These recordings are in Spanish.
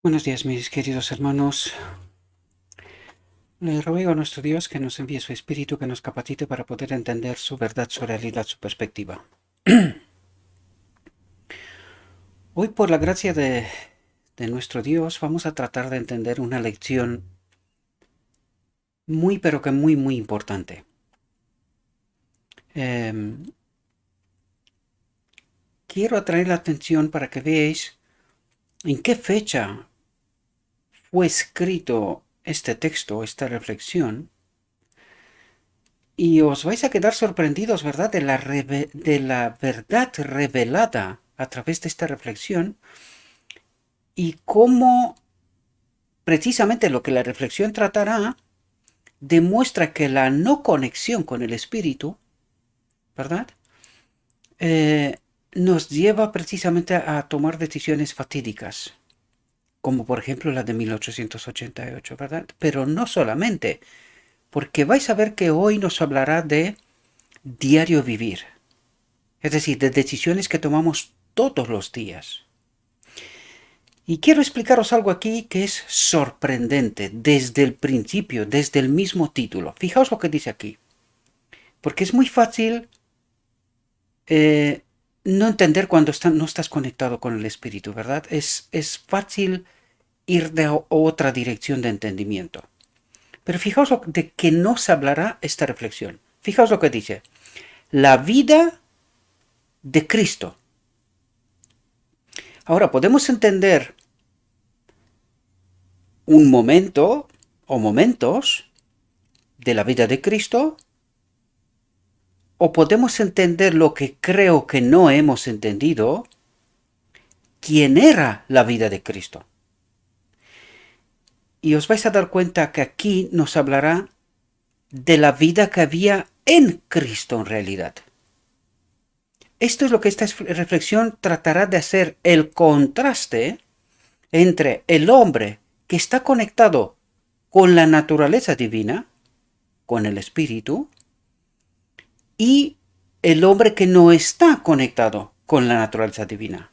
Buenos días, mis queridos hermanos. Le ruego a nuestro Dios que nos envíe su Espíritu, que nos capacite para poder entender su verdad, su realidad, su perspectiva. Hoy, por la gracia de nuestro Dios, vamos a tratar de entender una lección muy, pero que muy importante. Quiero atraer la atención para que veáis en qué fecha fue escrito este texto, esta reflexión, y os vais a quedar sorprendidos, ¿verdad?, de la verdad revelada a través de esta reflexión y cómo precisamente lo que la reflexión tratará demuestra que la no conexión con el espíritu, ¿verdad?, Eh, nos lleva precisamente a tomar decisiones fatídicas, como por ejemplo la de 1888, ¿verdad? Pero no solamente, porque vais a ver que hoy nos hablará de diario vivir. Es decir, de decisiones que tomamos todos los días. Y quiero explicaros algo aquí que es sorprendente desde el principio, desde el mismo título. Fijaos lo que dice aquí. Porque es muy fácil no entender cuando no estás conectado con el espíritu, ¿verdad? Es fácil ir de otra dirección de entendimiento. Pero fijaos de que nos hablará esta reflexión. Fijaos lo que dice. La vida de Cristo. Ahora, podemos entender un momento o momentos de la vida de Cristo, o podemos entender lo que creo que no hemos entendido, quién era la vida de Cristo. Y os vais a dar cuenta que aquí nos hablará de la vida que había en Cristo en realidad. Esto es lo que esta reflexión tratará de hacer, el contraste entre el hombre que está conectado con la naturaleza divina, con el espíritu, y el hombre que no está conectado con la naturaleza divina.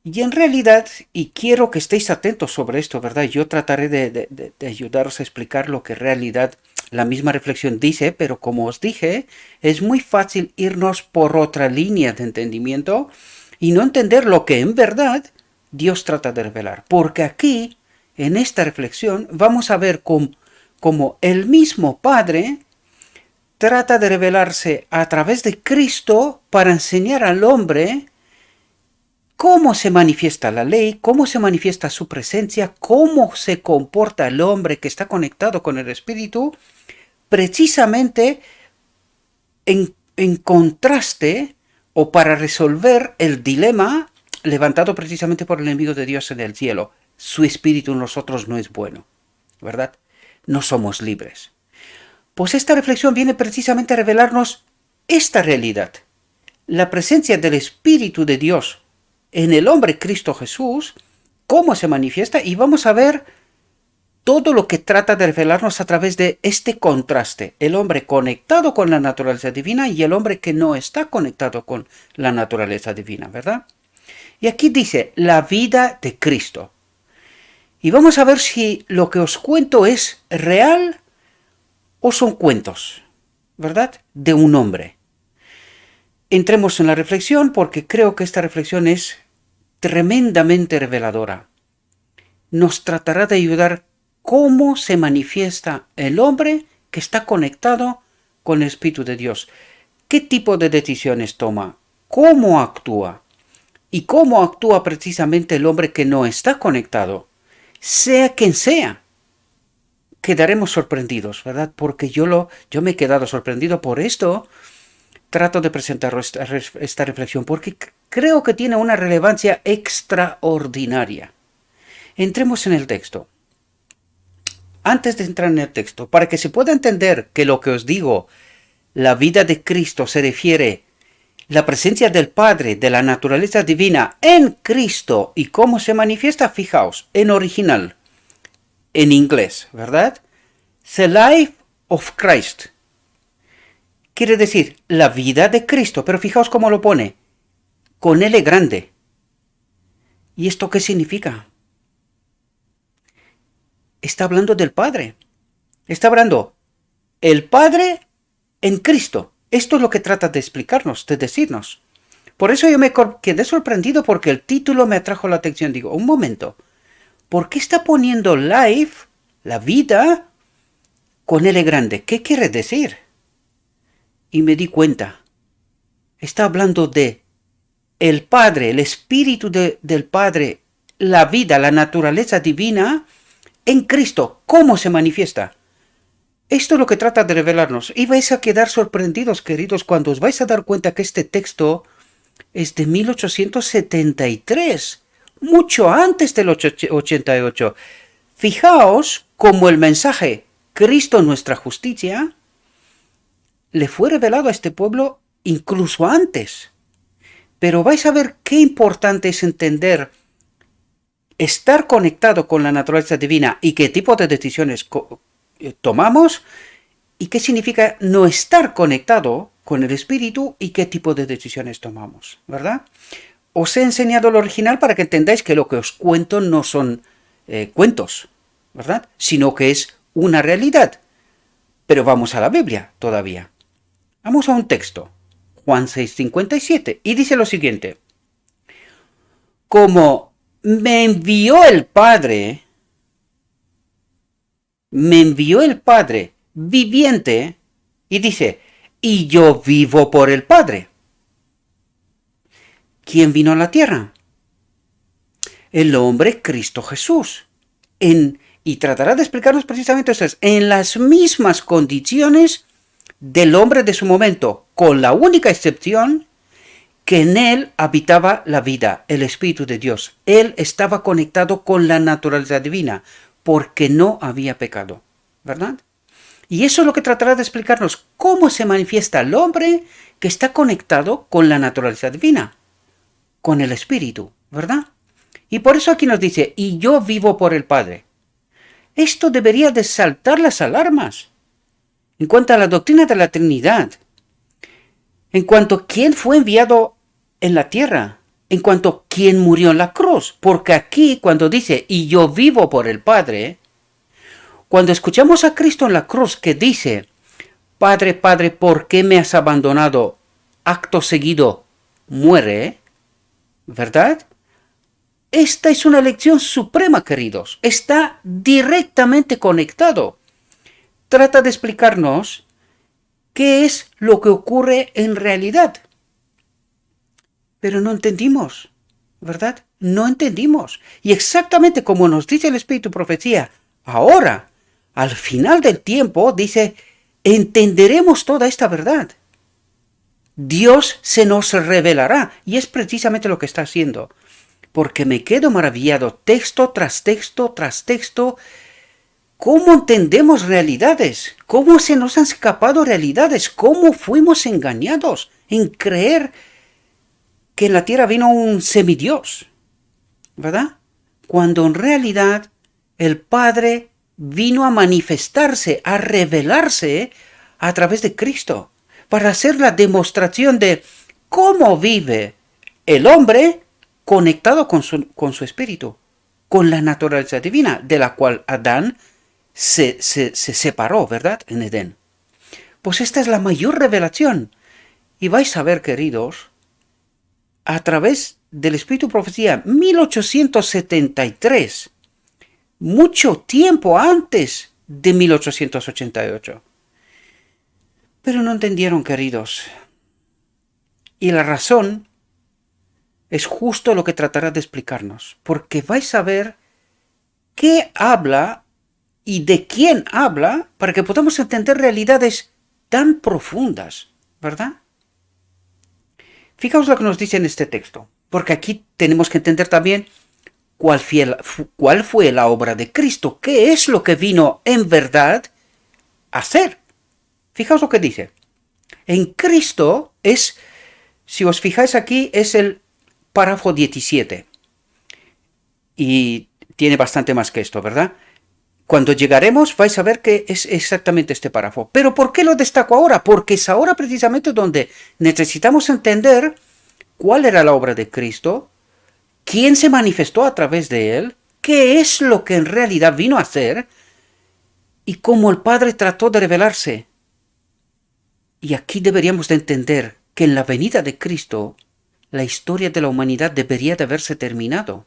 Y en realidad, y quiero que estéis atentos sobre esto, ¿verdad? Yo trataré de ayudaros a explicar lo que en realidad la misma reflexión dice, pero como os dije, es muy fácil irnos por otra línea de entendimiento y no entender lo que en verdad Dios trata de revelar. Porque aquí, en esta reflexión, vamos a ver cómo el mismo Padre trata de revelarse a través de Cristo para enseñar al hombre cómo se manifiesta la ley, cómo se manifiesta su presencia, cómo se comporta el hombre que está conectado con el Espíritu, precisamente en contraste o para resolver el dilema levantado precisamente por el enemigo de Dios en el cielo. Su Espíritu en nosotros no es bueno, ¿verdad? No somos libres. Pues esta reflexión viene precisamente a revelarnos esta realidad. La presencia del Espíritu de Dios en el hombre Cristo Jesús, cómo se manifiesta, y vamos a ver todo lo que trata de revelarnos a través de este contraste, el hombre conectado con la naturaleza divina y el hombre que no está conectado con la naturaleza divina, ¿verdad? Y aquí dice, la vida de Cristo. Y vamos a ver si lo que os cuento es real o son cuentos, ¿verdad? De un hombre. Entremos en la reflexión porque creo que esta reflexión es tremendamente reveladora. Nos tratará de ayudar cómo se manifiesta el hombre que está conectado con el Espíritu de Dios. ¿Qué tipo de decisiones toma? ¿Cómo actúa? ¿Y cómo actúa precisamente el hombre que no está conectado? Sea quien sea. Quedaremos sorprendidos, ¿verdad? Porque yo me he quedado sorprendido por esto. Trato de presentar esta reflexión porque creo que tiene una relevancia extraordinaria. Entremos en el texto. Antes de entrar en el texto, para que se pueda entender que lo que os digo, la vida de Cristo se refiere la presencia del Padre, de la naturaleza divina en Cristo y cómo se manifiesta, fijaos, en original, en inglés, ¿verdad? The life of Christ. Quiere decir la vida de Cristo, pero fijaos cómo lo pone, con L grande. ¿Y esto qué significa? está hablando del Padre. Está hablando el Padre en Cristo. Esto es lo que trata de explicarnos, de decirnos. Por eso yo me quedé sorprendido porque el título me atrajo la atención. Digo, un momento, ¿por qué está poniendo life, la vida, con L grande? ¿Qué quiere decir? Y me di cuenta. Está hablando de el Padre, el Espíritu del Padre, la vida, la naturaleza divina en Cristo. ¿Cómo se manifiesta? Esto es lo que trata de revelarnos. Y vais a quedar sorprendidos, queridos, cuando os vais a dar cuenta que este texto es de 1873, mucho antes del 88. Fijaos cómo el mensaje Cristo nuestra justicia le fue revelado a este pueblo incluso antes. Pero vais a ver qué importante es entender estar conectado con la naturaleza divina y qué tipo de decisiones tomamos y qué significa no estar conectado con el Espíritu y qué tipo de decisiones tomamos, ¿verdad? Os he enseñado lo original para que entendáis que lo que os cuento no son cuentos, ¿verdad? Sino que es una realidad. Pero vamos a la Biblia todavía. Vamos a un texto, Juan 6:57, y dice lo siguiente: como me envió el Padre viviente, y dice, y yo vivo por el Padre. ¿Quién vino a la tierra? El hombre Cristo Jesús. Y tratará de explicarnos precisamente esto, en las mismas condiciones del hombre de su momento, con la única excepción que en él habitaba la vida, el Espíritu de Dios. Él estaba conectado con la naturaleza divina, porque no había pecado, ¿verdad? Y eso es lo que tratará de explicarnos, cómo se manifiesta el hombre que está conectado con la naturaleza divina, con el Espíritu, ¿verdad? Y por eso aquí nos dice, y yo vivo por el Padre. Esto debería de saltar las alarmas en cuanto a la doctrina de la Trinidad, en cuanto a quién fue enviado en la tierra, en cuanto a quién murió en la cruz. Porque aquí cuando dice, y yo vivo por el Padre, cuando escuchamos a Cristo en la cruz que dice, Padre, Padre, ¿por qué me has abandonado? Acto seguido muere, ¿verdad? Esta es una lección suprema, queridos. Está directamente conectado. Trata de explicarnos qué es lo que ocurre en realidad. Pero no entendimos, ¿verdad? No entendimos. Y exactamente como nos dice el Espíritu Profecía, ahora, al final del tiempo, dice, entenderemos toda esta verdad. Dios se nos revelará. Y es precisamente lo que está haciendo. Porque me quedo maravillado, texto tras texto tras texto, cómo entendemos realidades, cómo se nos han escapado realidades, cómo fuimos engañados en creer que en la tierra vino un semidios, ¿verdad? Cuando en realidad el Padre vino a manifestarse, a revelarse a través de Cristo, para hacer la demostración de cómo vive el hombre conectado con su espíritu, con la naturaleza divina, de la cual Adán se separó, ¿verdad? En Edén. Pues esta es la mayor revelación. Y vais a ver, queridos, a través del Espíritu Profecía, 1873, mucho tiempo antes de 1888. Pero no entendieron, queridos. Y la razón es justo lo que tratará de explicarnos, porque vais a ver qué habla y de quién habla para que podamos entender realidades tan profundas, ¿verdad? Fijaos lo que nos dice en este texto, porque aquí tenemos que entender también cuál fue la obra de Cristo, qué es lo que vino en verdad a hacer. Fijaos lo que dice. En Cristo es, si os fijáis aquí, es el párrafo 17. Y tiene bastante más que esto, ¿verdad? Cuando llegaremos vais a ver que es exactamente este párrafo. ¿Pero por qué lo destaco ahora? Porque es ahora precisamente donde necesitamos entender cuál era la obra de Cristo, quién se manifestó a través de él qué es lo que en realidad vino a hacer y cómo el Padre trató de revelarse. Y aquí deberíamos de entender que en la venida de Cristo, la historia de la humanidad debería de haberse terminado.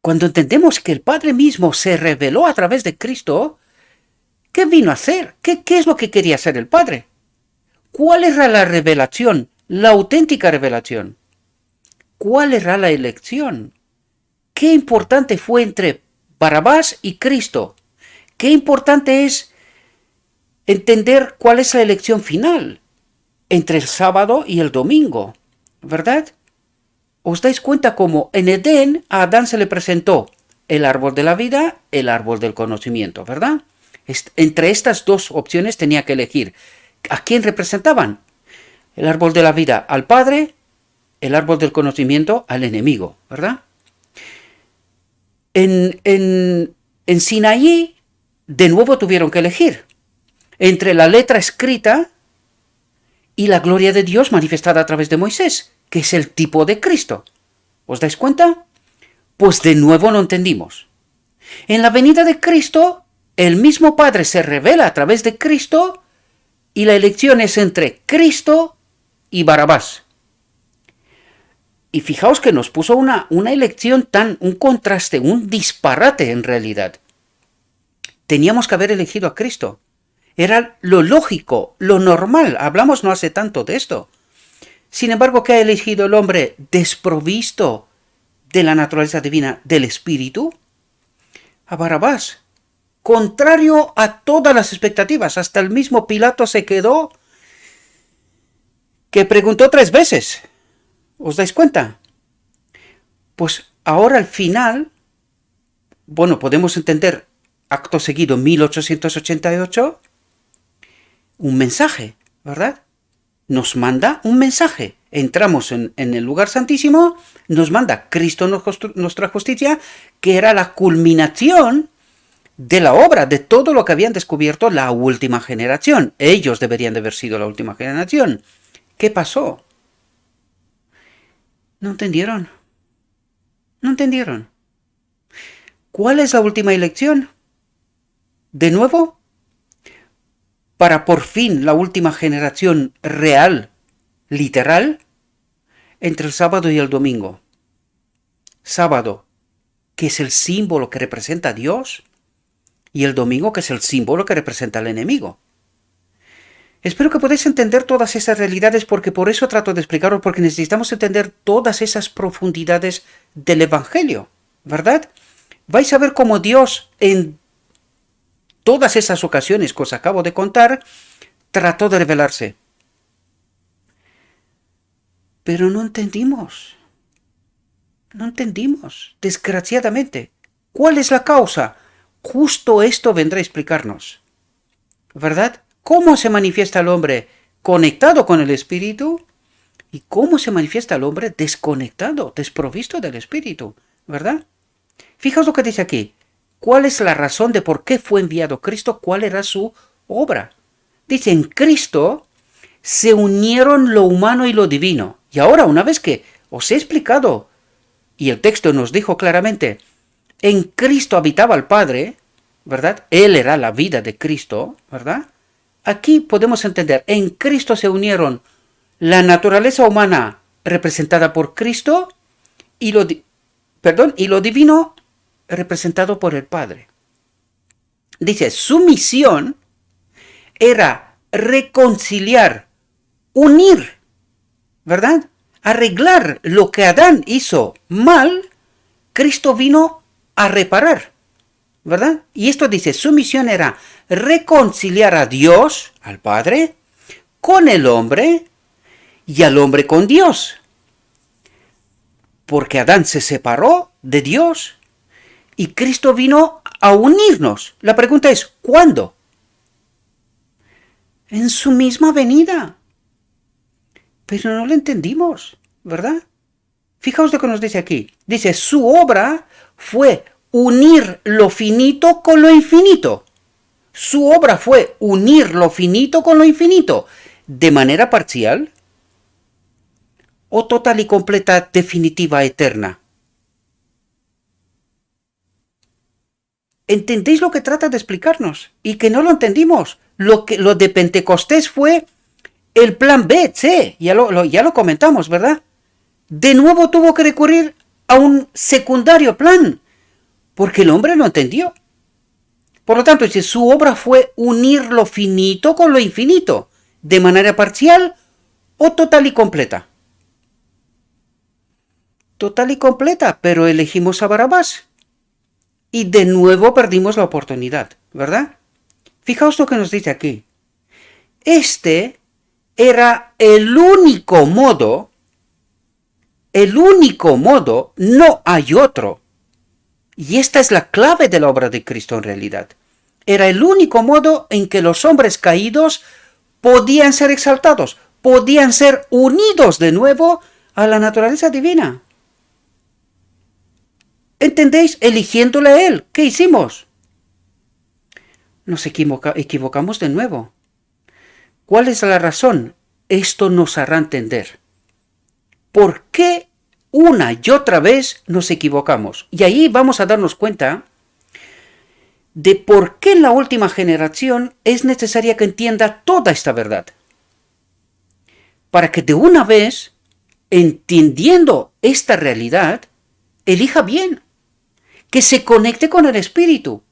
Cuando entendemos que el Padre mismo se reveló a través de Cristo, ¿qué vino a hacer? ¿Qué es lo que quería hacer el Padre? ¿Cuál era la revelación? La auténtica revelación. ¿Cuál era la elección? ¿Qué importante fue entre Barrabás y Cristo? ¿Qué importante es entender cuál es la elección final entre el sábado y el domingo? ¿Verdad? ¿Os dais cuenta cómo en Edén a Adán se le presentó el árbol de la vida, el árbol del conocimiento, ¿verdad? Entre estas dos opciones tenía que elegir. ¿A quién representaban? El árbol de la vida al Padre, el árbol del conocimiento al enemigo, ¿verdad? En Sinaí, de nuevo tuvieron que elegir entre la letra escrita y la gloria de Dios manifestada a través de Moisés, que es el tipo de Cristo. ¿Os dais cuenta? Pues de nuevo no entendimos. En la venida de Cristo, el mismo Padre se revela a través de Cristo y la elección es entre Cristo y Barrabás. Y fijaos que nos puso una elección un contraste, un disparate en realidad. Teníamos que haber elegido a Cristo. Era lo lógico, lo normal. Hablamos no hace tanto de esto. Sin embargo, ¿qué ha elegido el hombre desprovisto de la naturaleza divina del Espíritu? A Barrabás. Contrario a todas las expectativas. Hasta el mismo Pilato se quedó que preguntó 3 veces. ¿Os dais cuenta? Pues ahora al final, bueno, podemos entender acto seguido 1888, un mensaje, ¿verdad? Nos manda un mensaje. Entramos en el lugar santísimo, nos manda Cristo nuestra justicia, que era la culminación de la obra, de todo lo que habían descubierto la última generación. Ellos deberían de haber sido la última generación. ¿Qué pasó? No entendieron. No entendieron. ¿Cuál es la última elección? De nuevo, para por fin la última generación real, literal, entre el sábado y el domingo. Sábado, que es el símbolo que representa a Dios, y el domingo, que es el símbolo que representa al enemigo. Espero que podáis entender todas esas realidades, porque por eso trato de explicaros, porque necesitamos entender todas esas profundidades del Evangelio, ¿verdad? Vais a ver cómo Dios, en todas esas ocasiones que os acabo de contar, trató de revelarse. Pero no entendimos. No entendimos, desgraciadamente. ¿Cuál es la causa? Justo esto vendrá a explicarnos, ¿verdad? ¿Cómo se manifiesta el hombre conectado con el Espíritu? ¿Y cómo se manifiesta el hombre desconectado, desprovisto del Espíritu? ¿Verdad? Fijaos lo que dice aquí. ¿Cuál es la razón de por qué fue enviado Cristo? ¿Cuál era su obra? Dice, en Cristo se unieron lo humano y lo divino. Y ahora, una vez que os he explicado, y el texto nos dijo claramente, en Cristo habitaba el Padre, ¿verdad? Él era la vida de Cristo, ¿verdad? Aquí podemos entender, en Cristo se unieron la naturaleza humana representada por Cristo y lo divino representado por el Padre. Dice, su misión era reconciliar, unir, ¿verdad? Arreglar lo que Adán hizo mal, Cristo vino a reparar, ¿verdad? Y esto dice, su misión era reconciliar a Dios, al Padre, con el hombre y al hombre con Dios. Porque Adán se separó de Dios y Cristo vino a unirnos. La pregunta es, ¿cuándo? En su misma venida. Pero no lo entendimos, ¿verdad? Fijaos lo que nos dice aquí. Dice, su obra fue unir lo finito con lo infinito. Su obra fue unir lo finito con lo infinito. ¿De manera parcial? ¿O total y completa, definitiva, eterna? ¿Entendéis lo que trata de explicarnos? Y que no lo entendimos. Lo de Pentecostés fue el plan B, C, ya lo comentamos, ¿verdad? De nuevo tuvo que recurrir a un secundario plan, porque el hombre lo entendió. Por lo tanto, su obra fue unir lo finito con lo infinito, de manera parcial o total y completa. Total y completa, pero elegimos a Barrabás. Y de nuevo perdimos la oportunidad, ¿verdad? Fijaos lo que nos dice aquí. Este era el único modo, no hay otro. Y esta es la clave de la obra de Cristo en realidad. Era el único modo en que los hombres caídos podían ser exaltados, podían ser unidos de nuevo a la naturaleza divina. ¿Entendéis? Eligiéndole a Él. ¿Qué hicimos? Nos equivocamos de nuevo. ¿Cuál es la razón? Esto nos hará entender. ¿Por qué una y otra vez nos equivocamos? Y ahí vamos a darnos cuenta de por qué en la última generación es necesaria que entienda toda esta verdad. Para que de una vez, entendiendo esta realidad, elija bien. Que se conecte con el Espíritu.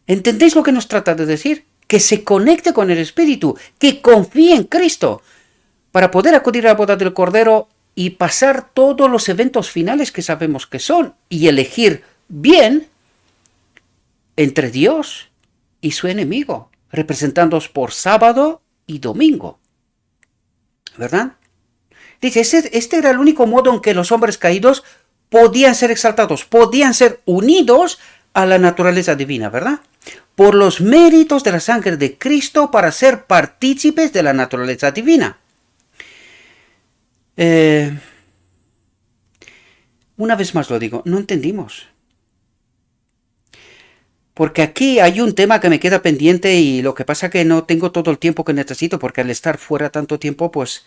¿Entendéis lo que nos trata de decir? Que se conecte con el Espíritu, que confíe en Cristo, para poder acudir a la boda del Cordero y pasar todos los eventos finales que sabemos que son, y elegir bien entre Dios y su enemigo, representados por sábado y domingo. ¿Verdad? Dice, este era el único modo en que los hombres caídos podían ser exaltados, podían ser unidos a la naturaleza divina, ¿verdad? Por los méritos de la sangre de Cristo para ser partícipes de la naturaleza divina. Una vez más lo digo, no entendimos. Porque aquí hay un tema que me queda pendiente y lo que pasa que no tengo todo el tiempo que necesito, porque al estar fuera tanto tiempo, pues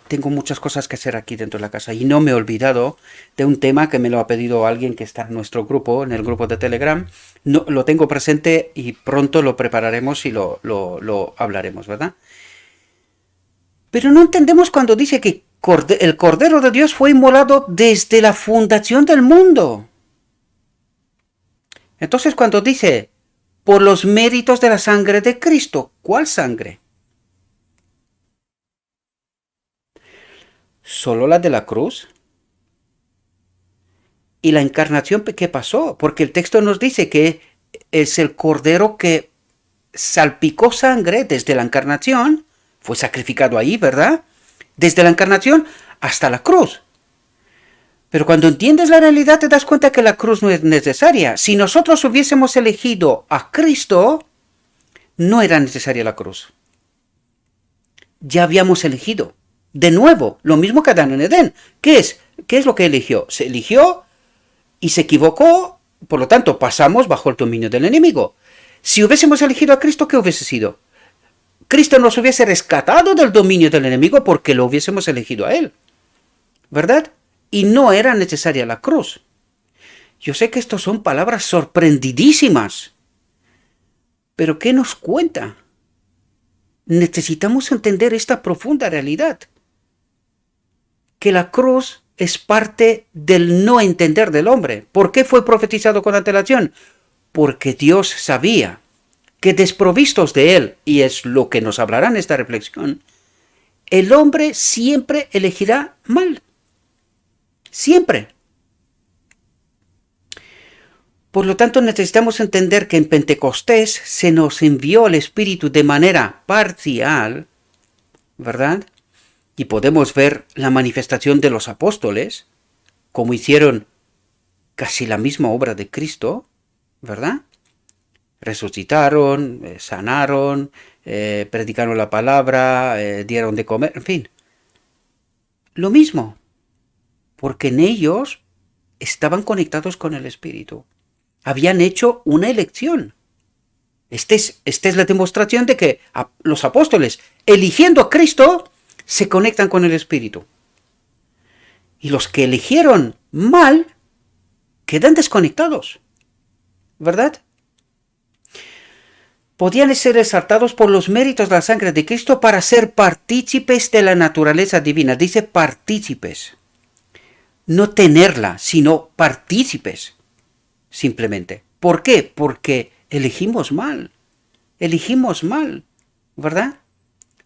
tengo muchas cosas que hacer aquí dentro de la casa. Y no me he olvidado de un tema que me lo ha pedido alguien que está en nuestro grupo, en el grupo de Telegram. No, lo tengo presente y pronto lo prepararemos y lo hablaremos, ¿verdad? Pero no entendemos cuando dice que el Cordero de Dios fue inmolado desde la fundación del mundo. Entonces cuando dice, por los méritos de la sangre de Cristo, ¿cuál sangre? ¿Solo la de la cruz? ¿Y la encarnación qué pasó? Porque el texto nos dice que es el Cordero que salpicó sangre desde la encarnación, fue sacrificado ahí, ¿verdad? Desde la encarnación hasta la cruz. Pero cuando entiendes la realidad te das cuenta que la cruz no es necesaria. Si nosotros hubiésemos elegido a Cristo, no era necesaria la cruz. Ya habíamos elegido. De nuevo, lo mismo que Adán en Edén. ¿Qué es lo que eligió? Se eligió y se equivocó, por lo tanto pasamos bajo el dominio del enemigo. Si hubiésemos elegido a Cristo, ¿qué hubiese sido? Cristo nos hubiese rescatado del dominio del enemigo porque lo hubiésemos elegido a Él. ¿Verdad? Y no era necesaria la cruz. Yo sé que estas son palabras sorprendidísimas. Pero ¿qué nos cuenta? Necesitamos entender esta profunda realidad. Que la cruz es parte del no entender del hombre. ¿Por qué fue profetizado con antelación? Porque Dios sabía que desprovistos de Él, y es lo que nos hablará en esta reflexión, el hombre siempre elegirá mal. Siempre. Por lo tanto, necesitamos entender que en Pentecostés se nos envió el Espíritu de manera parcial, ¿verdad? Y podemos ver la manifestación de los apóstoles, como hicieron casi la misma obra de Cristo, ¿verdad? Resucitaron, sanaron, predicaron la palabra, dieron de comer, en fin. Lo mismo. Porque en ellos estaban conectados con el Espíritu. Habían hecho una elección. Esta es la demostración de que los apóstoles, eligiendo a Cristo, se conectan con el Espíritu. Y los que eligieron mal, quedan desconectados. ¿verdad? Podían ser exaltados por los méritos de la sangre de Cristo para ser partícipes de la naturaleza divina. Dice partícipes. No tenerla, sino partícipes. Simplemente. ¿Por qué? Porque elegimos mal. Elegimos mal, ¿verdad?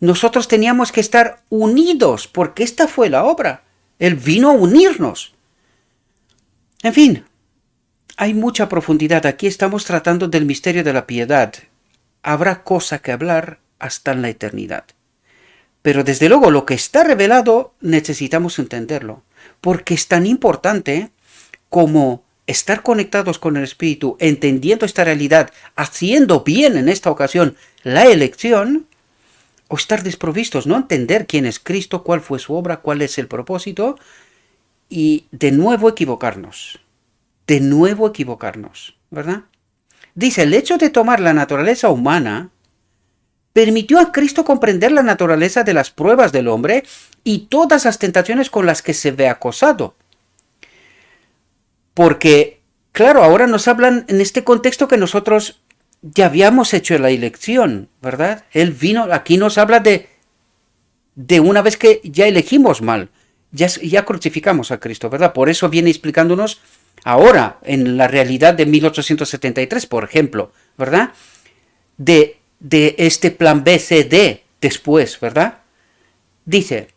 Nosotros teníamos que estar unidos, porque esta fue la obra. Él vino a unirnos. En fin, hay mucha profundidad. Aquí estamos tratando del misterio de la piedad. Habrá cosa que hablar hasta en la eternidad. Pero desde luego lo que está revelado necesitamos entenderlo, porque es tan importante como estar conectados con el Espíritu, entendiendo esta realidad, haciendo bien en esta ocasión la elección, o estar desprovistos, no entender quién es Cristo, cuál fue su obra, cuál es el propósito, y de nuevo equivocarnos, ¿verdad? Dice, el hecho de tomar la naturaleza humana permitió a Cristo comprender la naturaleza de las pruebas del hombre y todas las tentaciones con las que se ve acosado. Porque, claro, ahora nos hablan en este contexto que nosotros ya habíamos hecho la elección, ¿verdad? Él vino, aquí nos habla de una vez que ya elegimos mal, ya crucificamos a Cristo, ¿verdad? Por eso viene explicándonos ahora, en la realidad de 1873, por ejemplo, ¿verdad? De este plan BCD después, ¿verdad? Dice,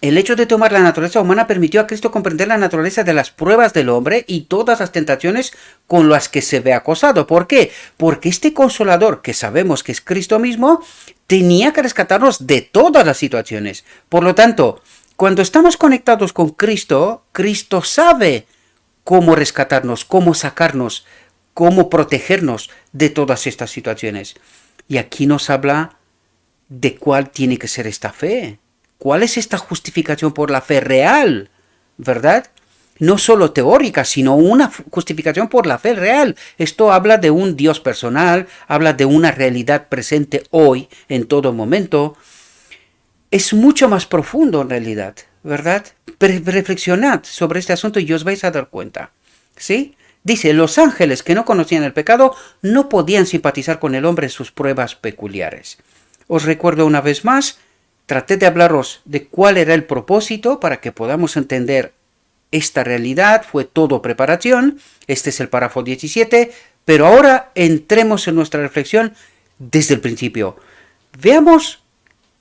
el hecho de tomar la naturaleza humana permitió a Cristo comprender la naturaleza de las pruebas del hombre y todas las tentaciones con las que se ve acosado. ¿Por qué? Porque este Consolador, que sabemos que es Cristo mismo, tenía que rescatarnos de todas las situaciones. Por lo tanto, cuando estamos conectados con Cristo, Cristo sabe cómo rescatarnos, cómo sacarnos, cómo protegernos de todas estas situaciones. Y aquí nos habla de cuál tiene que ser esta fe. ¿Cuál es esta justificación por la fe real? ¿Verdad? No solo teórica, sino una justificación por la fe real. Esto habla de un Dios personal, habla de una realidad presente hoy, en todo momento. Es mucho más profundo en realidad, ¿verdad? Reflexionad sobre este asunto y os vais a dar cuenta. ¿Sí? Dice, los ángeles que no conocían el pecado no podían simpatizar con el hombre en sus pruebas peculiares. Os recuerdo una vez más, traté de hablaros de cuál era el propósito para que podamos entender esta realidad. Fue todo preparación. Este es el párrafo 17. Pero ahora entremos en nuestra reflexión desde el principio. Veamos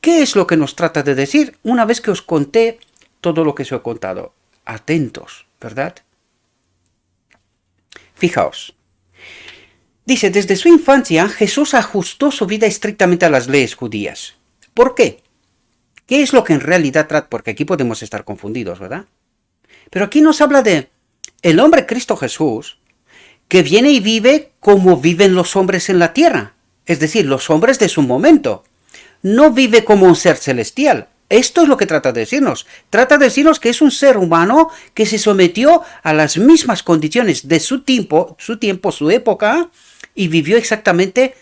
qué es lo que nos trata de decir una vez que os conté todo lo que os he contado. Atentos, ¿verdad? Fijaos. Dice, desde su infancia Jesús ajustó su vida estrictamente a las leyes judías. ¿Por qué? ¿Qué es lo que en realidad trata? Porque aquí podemos estar confundidos, ¿verdad? Pero aquí nos habla de el hombre Cristo Jesús, que viene y vive como viven los hombres en la tierra. Es decir, los hombres de su momento. No vive como un ser celestial. Esto es lo que trata de decirnos. Trata de decirnos que es un ser humano que se sometió a las mismas condiciones de su tiempo, su época, y vivió exactamente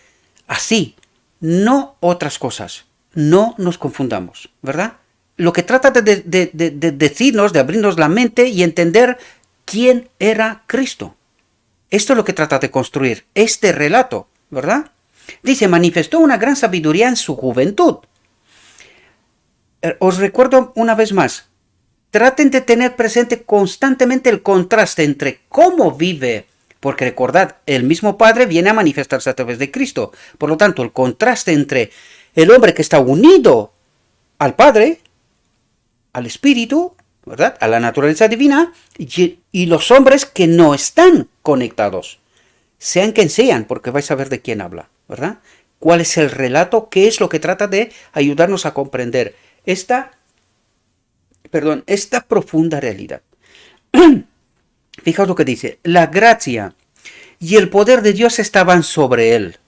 así. No otras cosas. No nos confundamos, ¿verdad? Lo que trata de decirnos, de abrirnos la mente y entender quién era Cristo. Esto es lo que trata de construir este relato, ¿verdad? Dice, manifestó una gran sabiduría en su juventud. Os recuerdo una vez más, traten de tener presente constantemente el contraste entre cómo vive, porque recordad, el mismo Padre viene a manifestarse a través de Cristo. Por lo tanto, el contraste entre el hombre que está unido al Padre, al Espíritu, ¿verdad?, a la naturaleza divina, y los hombres que no están conectados. Sean quien sean, porque vais a ver de quién habla, ¿verdad? ¿Cuál es el relato? ¿Qué es lo que trata de ayudarnos a comprender esta profunda realidad? Fijaos lo que dice. La gracia y el poder de Dios estaban sobre él.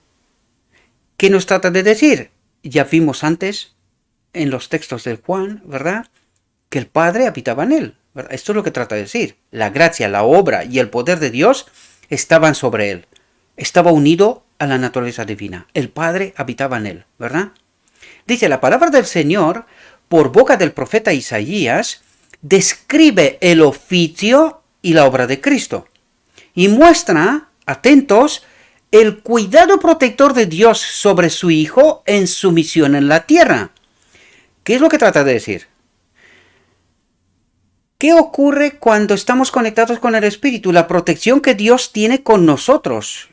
¿Qué nos trata de decir? Ya vimos antes en los textos de Juan, ¿verdad?, que el Padre habitaba en él, ¿verdad? Esto es lo que trata de decir. La gracia, la obra y el poder de Dios estaban sobre él. Estaba unido a la naturaleza divina. El Padre habitaba en él, ¿verdad? Dice, la palabra del Señor, por boca del profeta Isaías, describe el oficio y la obra de Cristo. Y muestra atentos, el cuidado protector de Dios sobre su Hijo en su misión en la tierra. ¿Qué es lo que trata de decir? ¿Qué ocurre cuando estamos conectados con el Espíritu? La protección que Dios tiene con nosotros.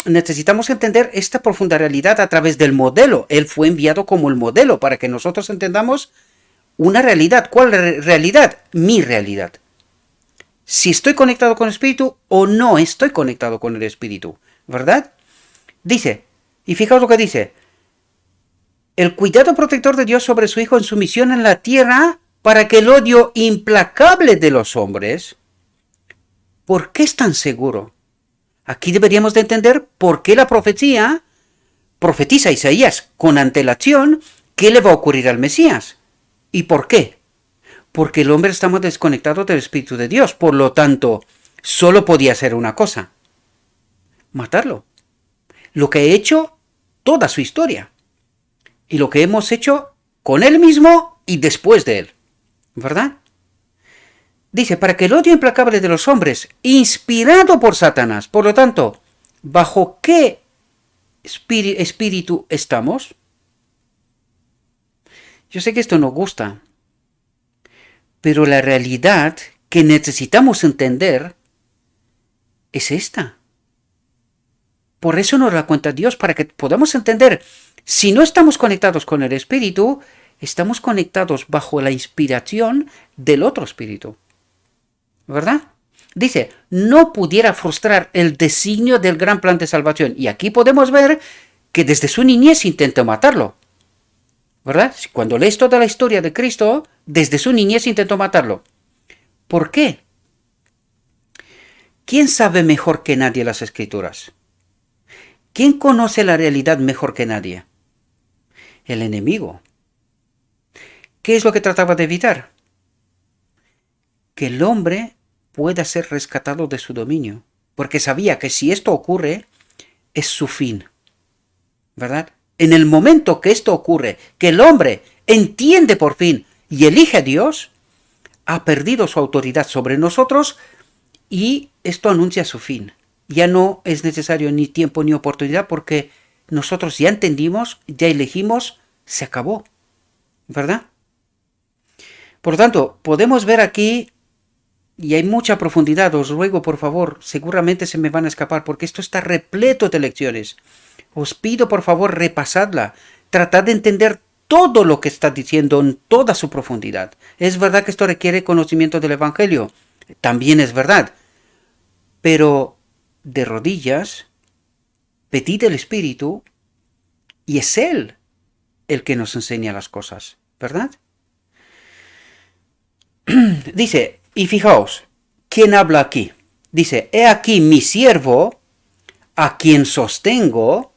Necesitamos entender esta profunda realidad a través del modelo. Él fue enviado como el modelo para que nosotros entendamos una realidad. ¿Cuál realidad? Mi realidad. Si estoy conectado con el Espíritu o no estoy conectado con el Espíritu, ¿verdad? Dice, y fijaos lo que dice, el cuidado protector de Dios sobre su Hijo en su misión en la tierra para que el odio implacable de los hombres, ¿por qué es tan seguro? Aquí deberíamos de entender por qué la profecía profetiza Isaías con antelación qué le va a ocurrir al Mesías. ¿Y por qué? Porque el hombre estamos desconectados del Espíritu de Dios. Por lo tanto, solo podía hacer una cosa. Matarlo. Lo que ha hecho toda su historia. Y lo que hemos hecho con él mismo y después de él. ¿Verdad? Dice, para que el odio implacable de los hombres, inspirado por Satanás, por lo tanto, ¿bajo qué espíritu estamos? Yo sé que esto nos gusta, pero la realidad que necesitamos entender es esta. Por eso nos da cuenta Dios, para que podamos entender, si no estamos conectados con el Espíritu, estamos conectados bajo la inspiración del otro Espíritu. ¿Verdad? Dice, no pudiera frustrar el designio del gran plan de salvación. Y aquí podemos ver que desde su niñez intentó matarlo. ¿Verdad? Cuando lees toda la historia de Cristo, desde su niñez intentó matarlo. ¿Por qué? ¿Quién sabe mejor que nadie las Escrituras? ¿Quién conoce la realidad mejor que nadie? El enemigo. ¿Qué es lo que trataba de evitar? Que el hombre pueda ser rescatado de su dominio, porque sabía que si esto ocurre, es su fin, ¿verdad? En el momento que esto ocurre, que el hombre entiende por fin y elige a Dios, ha perdido su autoridad sobre nosotros y esto anuncia su fin. Ya no es necesario ni tiempo ni oportunidad porque nosotros ya entendimos, ya elegimos, se acabó, ¿verdad? Por lo tanto, podemos ver aquí, y hay mucha profundidad, os ruego por favor, seguramente se me van a escapar porque esto está repleto de lecciones. Os pido por favor repasadla, tratad de entender todo lo que está diciendo en toda su profundidad. Es verdad que esto requiere conocimiento del Evangelio, también es verdad, pero de rodillas, pedid el Espíritu y es Él el que nos enseña las cosas, ¿verdad? Dice, y fijaos, ¿quién habla aquí? Dice, he aquí mi siervo, a quien sostengo,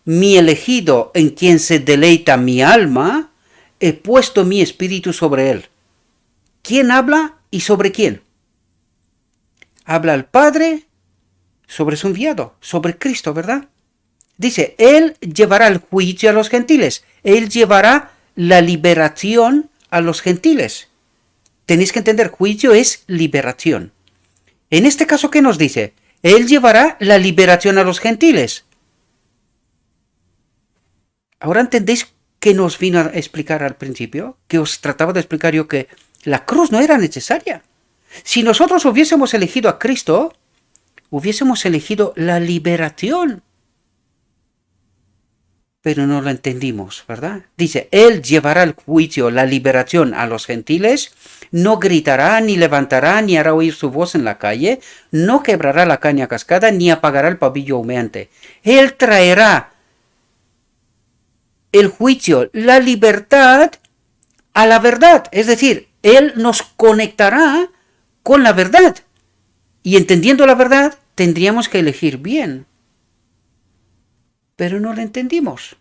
mi elegido en quien se deleita mi alma, he puesto mi espíritu sobre él. ¿Quién habla y sobre quién? Habla el Padre sobre su enviado, sobre Cristo, ¿verdad? Dice, él llevará el juicio a los gentiles, él llevará la liberación a los gentiles. Tenéis que entender, juicio es liberación. En este caso, ¿qué nos dice? Él llevará la liberación a los gentiles. Ahora entendéis qué nos vino a explicar al principio, que os trataba de explicar yo que la cruz no era necesaria. Si nosotros hubiésemos elegido a Cristo, hubiésemos elegido la liberación. Pero no lo entendimos, ¿verdad? Dice, él llevará el juicio, la liberación a los gentiles, no gritará, ni levantará, ni hará oír su voz en la calle, no quebrará la caña cascada, ni apagará el pabillo humeante. Él traerá el juicio, la libertad a la verdad. Es decir, él nos conectará con la verdad. Y entendiendo la verdad, tendríamos que elegir bien. Pero no lo entendimos.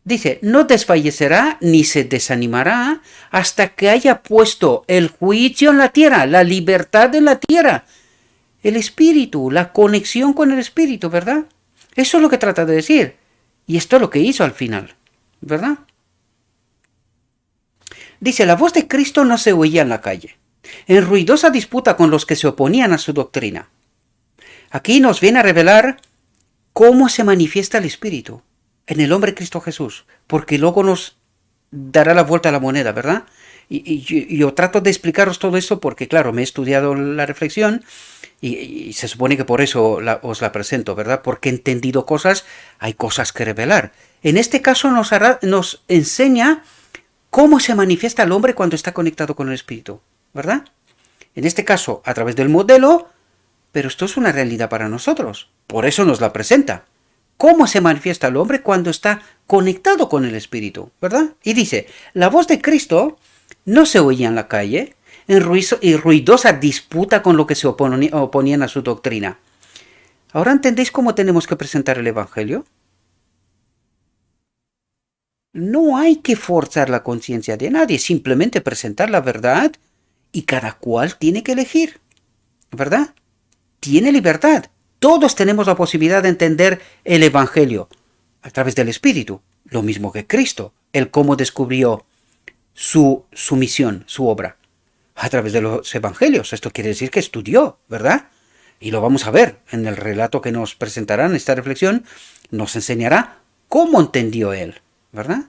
Dice, no desfallecerá ni se desanimará hasta que haya puesto el juicio en la tierra, la libertad en la tierra, el espíritu, la conexión con el espíritu, ¿verdad? Eso es lo que trata de decir. Y esto es lo que hizo al final, ¿verdad? Dice, la voz de Cristo no se oía en la calle, en ruidosa disputa con los que se oponían a su doctrina. Aquí nos viene a revelar cómo se manifiesta el Espíritu en el hombre Cristo Jesús, porque luego nos dará la vuelta a la moneda, ¿verdad? Yo trato de explicaros todo esto porque, claro, me he estudiado la reflexión y se supone que por eso os la presento, ¿verdad? Porque he entendido cosas, hay cosas que revelar. En este caso nos enseña cómo se manifiesta el hombre cuando está conectado con el Espíritu, ¿verdad? En este caso, a través del modelo, pero esto es una realidad para nosotros. Por eso nos la presenta. ¿Cómo se manifiesta el hombre cuando está conectado con el Espíritu? ¿Verdad? Y dice, la voz de Cristo no se oía en la calle, en ruidosa disputa con lo que se oponían a su doctrina. ¿Ahora entendéis cómo tenemos que presentar el Evangelio? No hay que forzar la conciencia de nadie, simplemente presentar la verdad y cada cual tiene que elegir, ¿verdad? Tiene libertad. Todos tenemos la posibilidad de entender el Evangelio a través del Espíritu, lo mismo que Cristo, el cómo descubrió su misión, su obra, a través de los Evangelios. Esto quiere decir que estudió, ¿verdad? Y lo vamos a ver en el relato que nos presentará en esta reflexión, nos enseñará cómo entendió él, ¿verdad?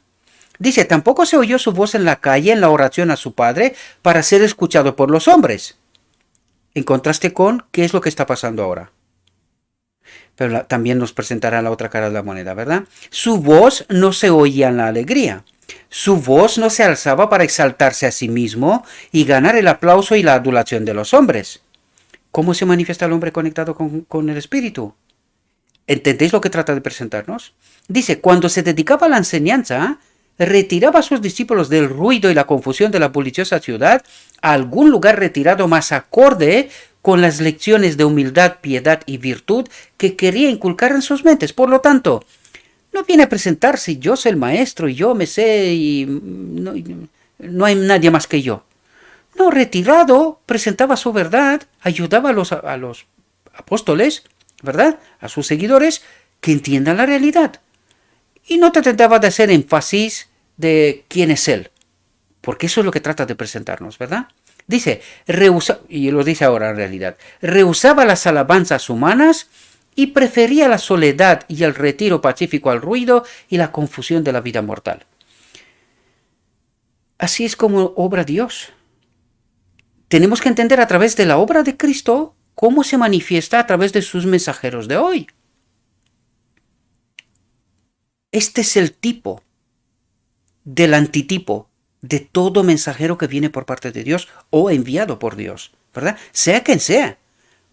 Dice, tampoco se oyó su voz en la calle en la oración a su Padre para ser escuchado por los hombres. En contraste con qué es lo que está pasando ahora. Pero también nos presentará la otra cara de la moneda, ¿verdad? Su voz no se oía en la alegría. Su voz no se alzaba para exaltarse a sí mismo y ganar el aplauso y la adulación de los hombres. ¿Cómo se manifiesta el hombre conectado con el Espíritu? ¿Entendéis lo que trata de presentarnos? Dice, cuando se dedicaba a la enseñanza, retiraba a sus discípulos del ruido y la confusión de la bulliciosa ciudad a algún lugar retirado más acorde con las lecciones de humildad, piedad y virtud que quería inculcar en sus mentes. Por lo tanto, no viene a presentarse, yo soy el maestro y yo me sé y no hay nadie más que yo. No, retirado, presentaba su verdad, ayudaba a los apóstoles, ¿verdad? A sus seguidores que entiendan la realidad. Y no trataba de hacer énfasis de quién es él, porque eso es lo que trata de presentarnos, ¿verdad? Dice, y lo dice ahora en realidad, rehusaba las alabanzas humanas y prefería la soledad y el retiro pacífico al ruido y la confusión de la vida mortal. Así es como obra Dios. Tenemos que entender a través de la obra de Cristo cómo se manifiesta a través de sus mensajeros de hoy. Este es el tipo del antitipo de todo mensajero que viene por parte de Dios o enviado por Dios, ¿verdad? Sea quien sea.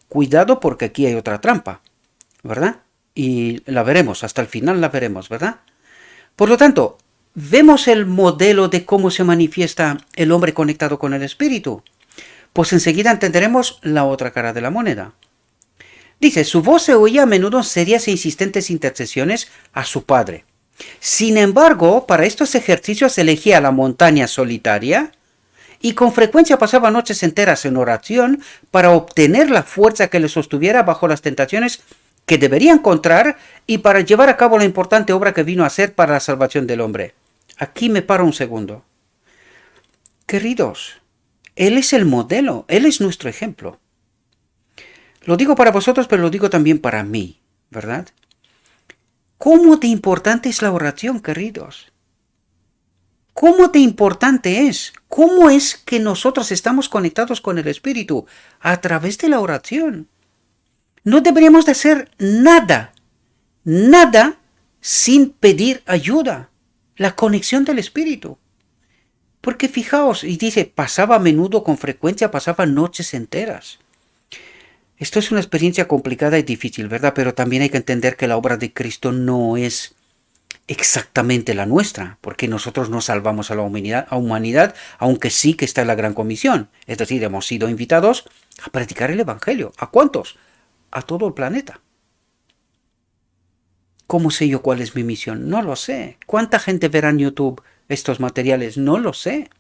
Cuidado porque aquí hay otra trampa, ¿verdad? Y la veremos, hasta el final la veremos, ¿verdad? Por lo tanto, vemos el modelo de cómo se manifiesta el hombre conectado con el Espíritu. Pues enseguida entenderemos la otra cara de la moneda. Dice, su voz se oía a menudo en serias e insistentes intercesiones a su Padre. Sin embargo, para estos ejercicios elegía la montaña solitaria y con frecuencia pasaba noches enteras en oración para obtener la fuerza que le sostuviera bajo las tentaciones que debería encontrar y para llevar a cabo la importante obra que vino a hacer para la salvación del hombre. Aquí me paro un segundo. Queridos, Él es el modelo, Él es nuestro ejemplo. Lo digo para vosotros, pero lo digo también para mí, ¿verdad? ¿Cómo de importante es la oración, queridos? ¿Cómo de importante es? ¿Cómo es que nosotros estamos conectados con el Espíritu? A través de la oración. No deberíamos de hacer nada, nada sin pedir ayuda. La conexión del Espíritu. Porque fijaos, y dice, pasaba a menudo, con frecuencia, pasaba noches enteras. Esto es una experiencia complicada y difícil, ¿verdad? Pero también hay que entender que la obra de Cristo no es exactamente la nuestra, porque nosotros no salvamos a la humanidad, aunque sí que está en la gran comisión. Es decir, hemos sido invitados a predicar el Evangelio. ¿A cuántos? A todo el planeta. ¿Cómo sé yo cuál es mi misión? No lo sé. ¿Cuánta gente verá en YouTube estos materiales? No lo sé.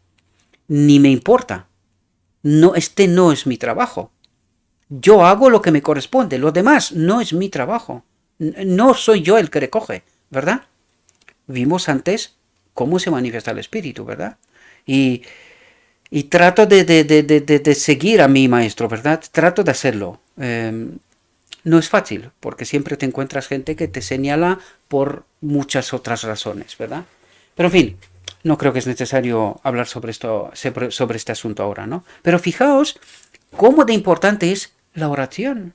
Ni me importa. No, este no es mi trabajo. Yo hago lo que me corresponde. Lo demás no es mi trabajo. No soy yo el que recoge, ¿verdad? Vimos antes cómo se manifiesta el Espíritu, ¿verdad? Y trato de seguir a mi maestro, ¿verdad? Trato de hacerlo. No es fácil, porque siempre te encuentras gente que te señala por muchas otras razones, ¿verdad? Pero en fin, no creo que es necesario hablar sobre esto, sobre este asunto ahora, ¿no? Pero fijaos cómo de importante es la oración.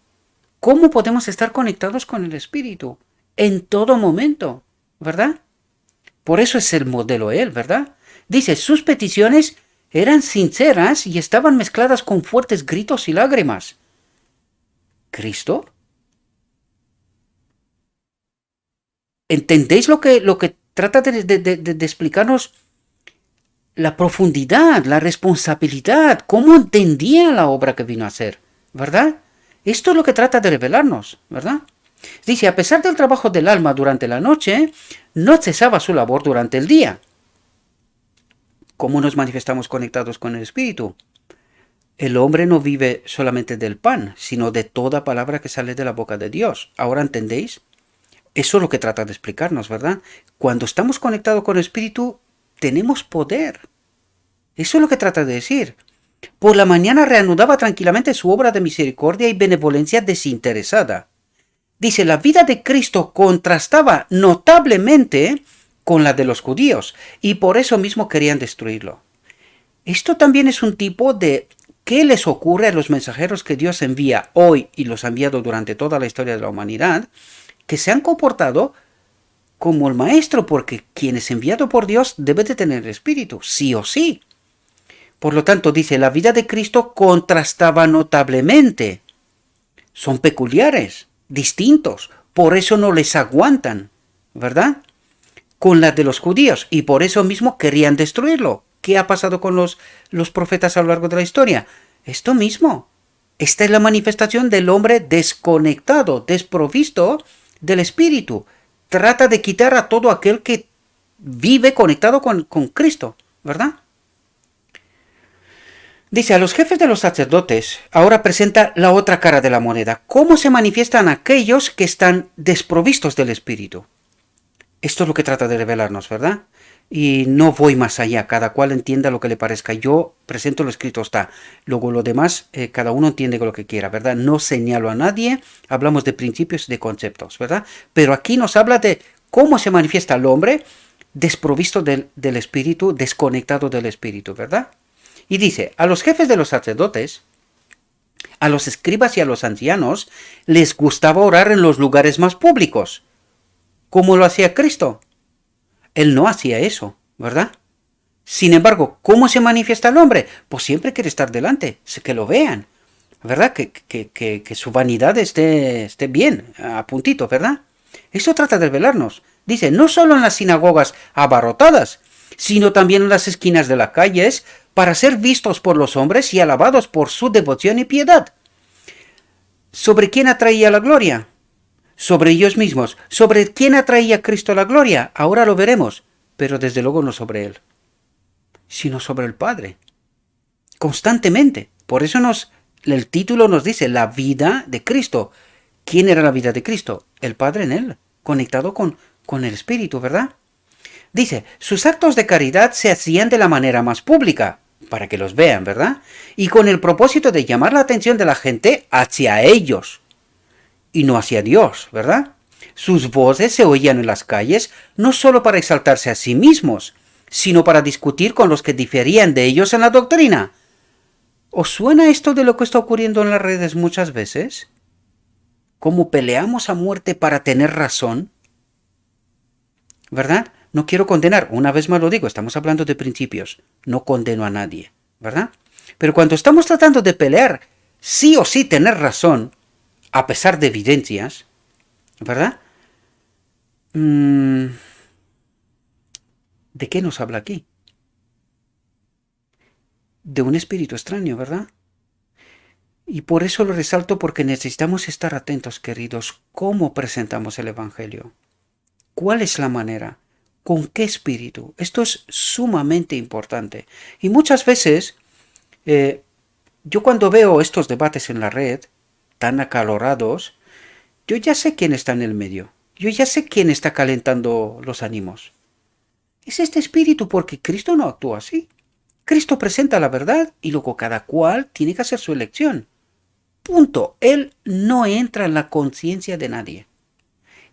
¿Cómo podemos estar conectados con el Espíritu? En todo momento, ¿verdad? Por eso es el modelo Él, ¿verdad? Dice, sus peticiones eran sinceras y estaban mezcladas con fuertes gritos y lágrimas. ¿Cristo? ¿Entendéis lo que trata de explicarnos? La profundidad, la responsabilidad, cómo entendía la obra que vino a hacer, ¿verdad? Esto es lo que trata de revelarnos, ¿verdad? Dice, a pesar del trabajo del alma durante la noche, no cesaba su labor durante el día. ¿Cómo nos manifestamos conectados con el Espíritu? El hombre no vive solamente del pan, sino de toda palabra que sale de la boca de Dios. ¿Ahora entendéis? Eso es lo que trata de explicarnos, ¿verdad? Cuando estamos conectados con el Espíritu, tenemos poder. Eso es lo que trata de decir. Por la mañana reanudaba tranquilamente su obra de misericordia y benevolencia desinteresada. Dice, la vida de Cristo contrastaba notablemente con la de los judíos y por eso mismo querían destruirlo. Esto también es un tipo de qué les ocurre a los mensajeros que Dios envía hoy y los ha enviado durante toda la historia de la humanidad, que se han comportado como el maestro, porque quien es enviado por Dios debe de tener espíritu, sí o sí. Por lo tanto, dice, la vida de Cristo contrastaba notablemente. Son peculiares, distintos, por eso no les aguantan, ¿verdad? Con la de los judíos, y por eso mismo querían destruirlo. ¿Qué ha pasado con los profetas a lo largo de la historia? Esto mismo. Esta es la manifestación del hombre desconectado, desprovisto del espíritu. Trata de quitar a todo aquel que vive conectado con Cristo, ¿verdad? Dice, a los jefes de los sacerdotes ahora presenta la otra cara de la moneda. ¿Cómo se manifiestan aquellos que están desprovistos del espíritu? Esto es lo que trata de revelarnos, ¿verdad? Y no voy más allá, cada cual entienda lo que le parezca. Yo presento lo escrito está. Luego lo demás, cada uno entiende lo que quiera, ¿verdad? No señalo a nadie, hablamos de principios y de conceptos, ¿verdad? Pero aquí nos habla de cómo se manifiesta el hombre desprovisto del espíritu, desconectado del espíritu, ¿verdad? Y dice, a los jefes de los sacerdotes, a los escribas y a los ancianos, les gustaba orar en los lugares más públicos, como lo hacía Cristo. Él no hacía eso, ¿verdad? Sin embargo, ¿cómo se manifiesta el hombre? Pues siempre quiere estar delante, que lo vean, ¿verdad? Que su vanidad esté bien, a puntito, ¿verdad? Eso trata de revelarnos. Dice, no solo en las sinagogas abarrotadas, sino también en las esquinas de las calles, para ser vistos por los hombres y alabados por su devoción y piedad. ¿Sobre quién atraía la gloria? Sobre ellos mismos. ¿Sobre quién atraía Cristo la gloria? Ahora lo veremos, pero desde luego no sobre Él, sino sobre el Padre. Constantemente. Por eso el título nos dice la vida de Cristo. ¿Quién era la vida de Cristo? El Padre en Él, conectado con el Espíritu, ¿verdad? Dice, sus actos de caridad se hacían de la manera más pública, para que los vean, ¿verdad? Y con el propósito de llamar la atención de la gente hacia ellos, y no hacia Dios, ¿verdad? Sus voces se oían en las calles, no solo para exaltarse a sí mismos, sino para discutir con los que diferían de ellos en la doctrina. ¿Os suena esto de lo que está ocurriendo en las redes muchas veces? ¿Cómo peleamos a muerte para tener razón? ¿Verdad? No quiero condenar, una vez más lo digo, estamos hablando de principios, no condeno a nadie, ¿verdad? Pero cuando estamos tratando de pelear, sí o sí tener razón, a pesar de evidencias, ¿verdad? ¿De qué nos habla aquí? De un espíritu extraño, ¿verdad? Y por eso lo resalto porque necesitamos estar atentos, queridos, cómo presentamos el Evangelio. ¿Cuál es la manera? ¿Con qué espíritu? Esto es sumamente importante. Y muchas veces, yo cuando veo estos debates en la red, tan acalorados, yo ya sé quién está en el medio. Yo ya sé quién está calentando los ánimos. Es este espíritu porque Cristo no actúa así. Cristo presenta la verdad y luego cada cual tiene que hacer su elección. punto. Él no entra en la conciencia de nadie.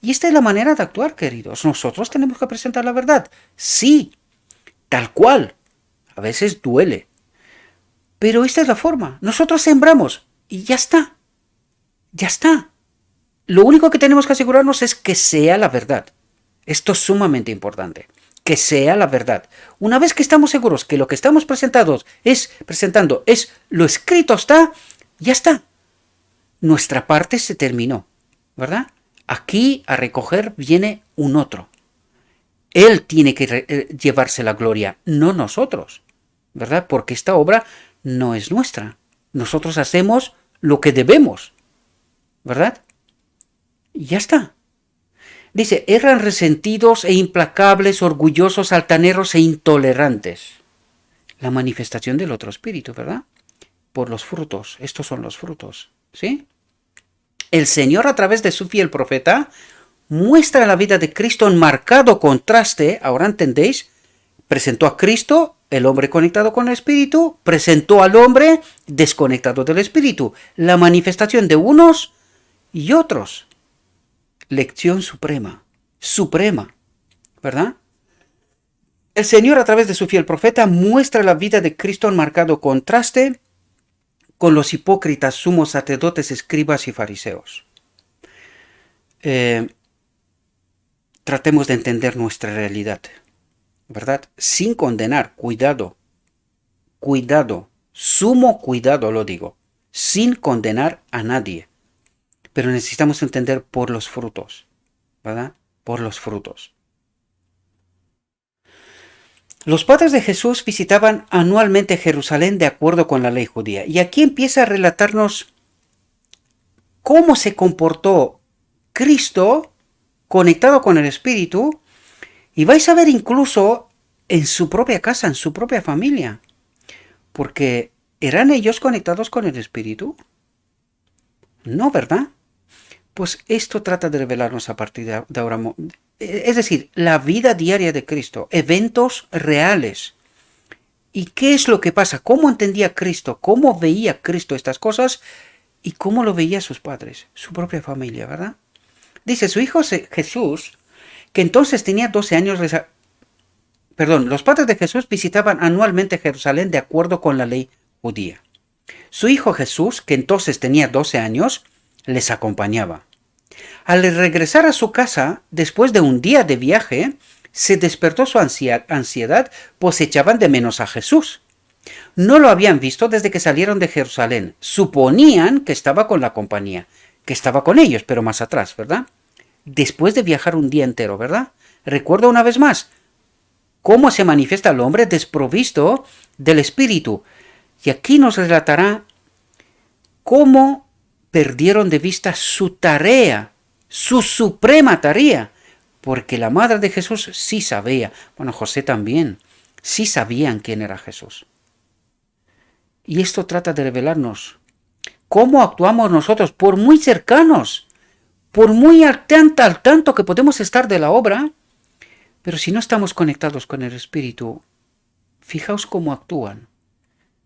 Y esta es la manera de actuar, queridos. Nosotros tenemos que presentar la verdad. Sí, tal cual. A veces duele. Pero esta es la forma. Nosotros sembramos y ya está. Ya está. Lo único que tenemos que asegurarnos es que sea la verdad. Esto es sumamente importante. Que sea la verdad. Una vez que estamos seguros que lo que estamos presentando es lo escrito está, ya está. Nuestra parte se terminó, ¿verdad? Aquí a recoger viene un otro. Él tiene que llevarse la gloria, no nosotros, ¿verdad? Porque esta obra no es nuestra. Nosotros hacemos lo que debemos, ¿verdad? Y ya está. Dice, eran resentidos e implacables, orgullosos, altaneros e intolerantes. La manifestación del otro espíritu, ¿verdad? Por los frutos. Estos son los frutos, ¿sí? El Señor, a través de su fiel profeta, muestra la vida de Cristo en marcado contraste. Ahora entendéis, presentó a Cristo, el hombre conectado con el Espíritu, presentó al hombre desconectado del Espíritu. La manifestación de unos y otros. Lección suprema, ¿verdad? El Señor, a través de su fiel profeta, muestra la vida de Cristo en marcado contraste con los hipócritas, sumos sacerdotes, escribas y fariseos. Tratemos de entender nuestra realidad, ¿verdad? Sin condenar, cuidado, sumo cuidado lo digo, sin condenar a nadie. Pero necesitamos entender por los frutos, ¿verdad? Por los frutos. Los padres de Jesús visitaban anualmente Jerusalén de acuerdo con la ley judía. Y aquí empieza a relatarnos cómo se comportó Cristo conectado con el Espíritu. Y vais a ver incluso en su propia casa, en su propia familia. Porque ¿eran ellos conectados con el Espíritu? No, ¿verdad? Pues esto trata de revelarnos a partir de ahora. Es decir, la vida diaria de Cristo, eventos reales. ¿Y qué es lo que pasa? ¿Cómo entendía Cristo? ¿Cómo veía Cristo estas cosas? ¿Y cómo lo veía sus padres, su propia familia, verdad? Dice, su hijo Jesús, que entonces tenía 12 años, los padres de Jesús visitaban anualmente Jerusalén de acuerdo con la ley judía. Su hijo Jesús, que entonces tenía 12 años, les acompañaba. Al regresar a su casa, después de un día de viaje, se despertó su ansiedad, pues echaban de menos a Jesús. No lo habían visto desde que salieron de Jerusalén. Suponían que estaba con la compañía, que estaba con ellos, pero más atrás, ¿verdad? Después de viajar un día entero, ¿verdad? Recuerda una vez más cómo se manifiesta el hombre desprovisto del Espíritu. Y aquí nos relatará cómo perdieron de vista su tarea, su suprema tarea, porque la madre de Jesús sí sabía, bueno, José también, sí sabían quién era Jesús. Y esto trata de revelarnos cómo actuamos nosotros, por muy cercanos, por muy al tanto que podemos estar de la obra, pero si no estamos conectados con el Espíritu, fijaos cómo actúan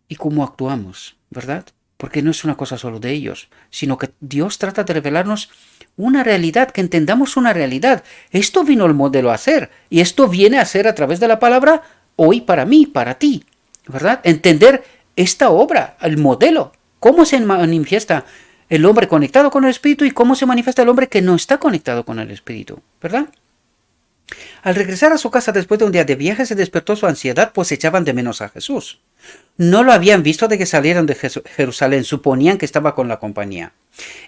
y cómo actuamos, ¿verdad? Porque no es una cosa solo de ellos, sino que Dios trata de revelarnos una realidad, que entendamos una realidad. Esto vino el modelo a hacer, y esto viene a ser a través de la palabra hoy para mí, para ti, ¿verdad? Entender esta obra, el modelo, cómo se manifiesta el hombre conectado con el Espíritu y cómo se manifiesta el hombre que no está conectado con el Espíritu, ¿verdad? Al regresar a su casa después de un día de viaje se despertó su ansiedad, pues echaban de menos a Jesús. No lo habían visto de que salieron de Jerusalén, suponían que estaba con la compañía.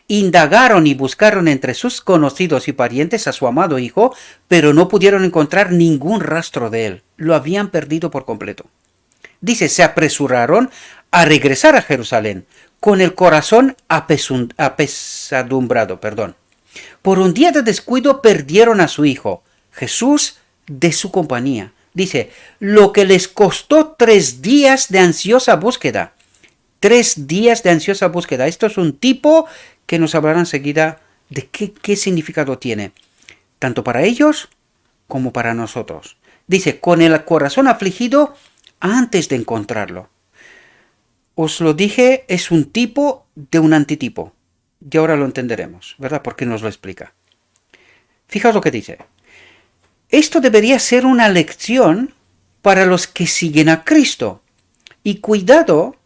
Indagaron y buscaron entre sus conocidos y parientes a su amado hijo, pero no pudieron encontrar ningún rastro de él. Lo habían perdido por completo. Dice, se apresuraron a regresar a Jerusalén, con el corazón apesadumbrado. Por un día de descuido perdieron a su hijo, Jesús, de su compañía. Dice, lo que les costó 3 días de ansiosa búsqueda. 3 días de ansiosa búsqueda. Esto es un tipo que nos hablará enseguida de qué significado tiene, tanto para ellos como para nosotros. Dice, con el corazón afligido antes de encontrarlo. Os lo dije, es un tipo de un antitipo. Y ahora lo entenderemos, ¿verdad? Porque nos lo explica. Fijaos lo que dice. Esto debería ser una lección para los que siguen a Cristo. Y cuidado,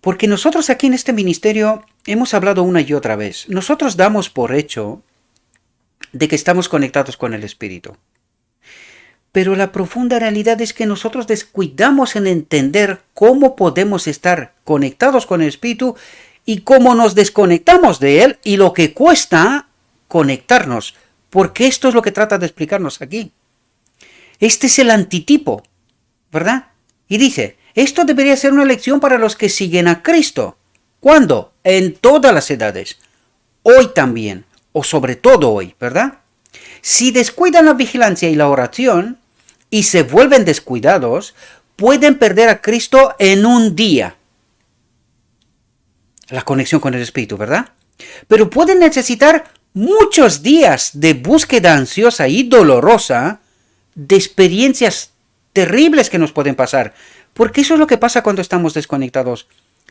porque nosotros aquí en este ministerio hemos hablado una y otra vez. Nosotros damos por hecho de que estamos conectados con el Espíritu. Pero la profunda realidad es que nosotros descuidamos en entender cómo podemos estar conectados con el Espíritu y cómo nos desconectamos de Él y lo que cuesta conectarnos. Porque esto es lo que trata de explicarnos aquí. Este es el antitipo, ¿verdad? Y dice, esto debería ser una lección para los que siguen a Cristo. ¿Cuándo? En todas las edades. Hoy también, o sobre todo hoy, ¿verdad? Si descuidan la vigilancia y la oración y se vuelven descuidados, pueden perder a Cristo en un día. La conexión con el Espíritu, ¿verdad? Pero pueden necesitar muchos días de búsqueda ansiosa y dolorosa de experiencias terribles que nos pueden pasar. Porque eso es lo que pasa cuando estamos desconectados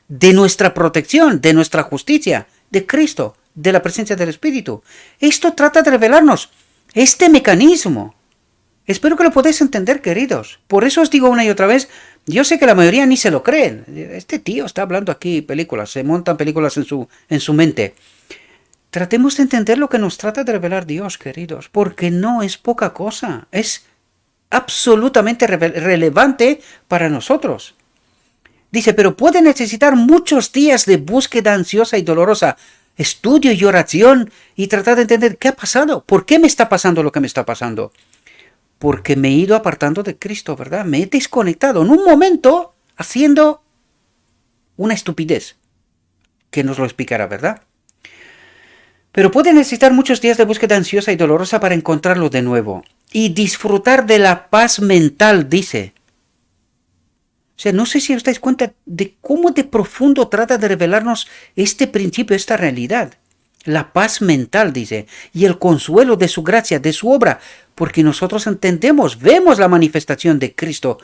de nuestra protección, de nuestra justicia, de Cristo, de la presencia del Espíritu. Esto trata de revelarnos este mecanismo. Espero que lo podáis entender, queridos. Por eso os digo una y otra vez, yo sé que la mayoría ni se lo creen. Este tío está hablando aquí películas, se montan películas en su mente. Tratemos de entender lo que nos trata de revelar Dios, queridos, porque no es poca cosa, es absolutamente relevante para nosotros. Dice, pero puede necesitar muchos días de búsqueda ansiosa y dolorosa, estudio y oración, y tratar de entender qué ha pasado, por qué me está pasando lo que me está pasando. Porque me he ido apartando de Cristo, ¿verdad? Me he desconectado en un momento haciendo una estupidez, que nos lo explicará, ¿verdad? Pero puede necesitar muchos días de búsqueda ansiosa y dolorosa para encontrarlo de nuevo. Y disfrutar de la paz mental, dice. O sea, no sé si os dais cuenta de cómo de profundo trata de revelarnos este principio, esta realidad. La paz mental, dice, y el consuelo de su gracia, de su obra, porque nosotros entendemos, vemos la manifestación de Cristo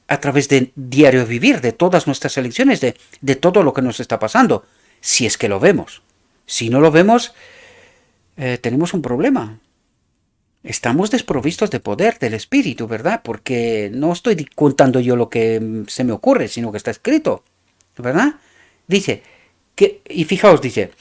a través del diario vivir, de todas nuestras elecciones, de todo lo que nos está pasando, si es que lo vemos. Si no lo vemos, tenemos un problema. Estamos desprovistos de poder del Espíritu, ¿verdad? Porque no estoy contando yo lo que se me ocurre, sino que está escrito, ¿verdad? Dice, y fijaos, dice,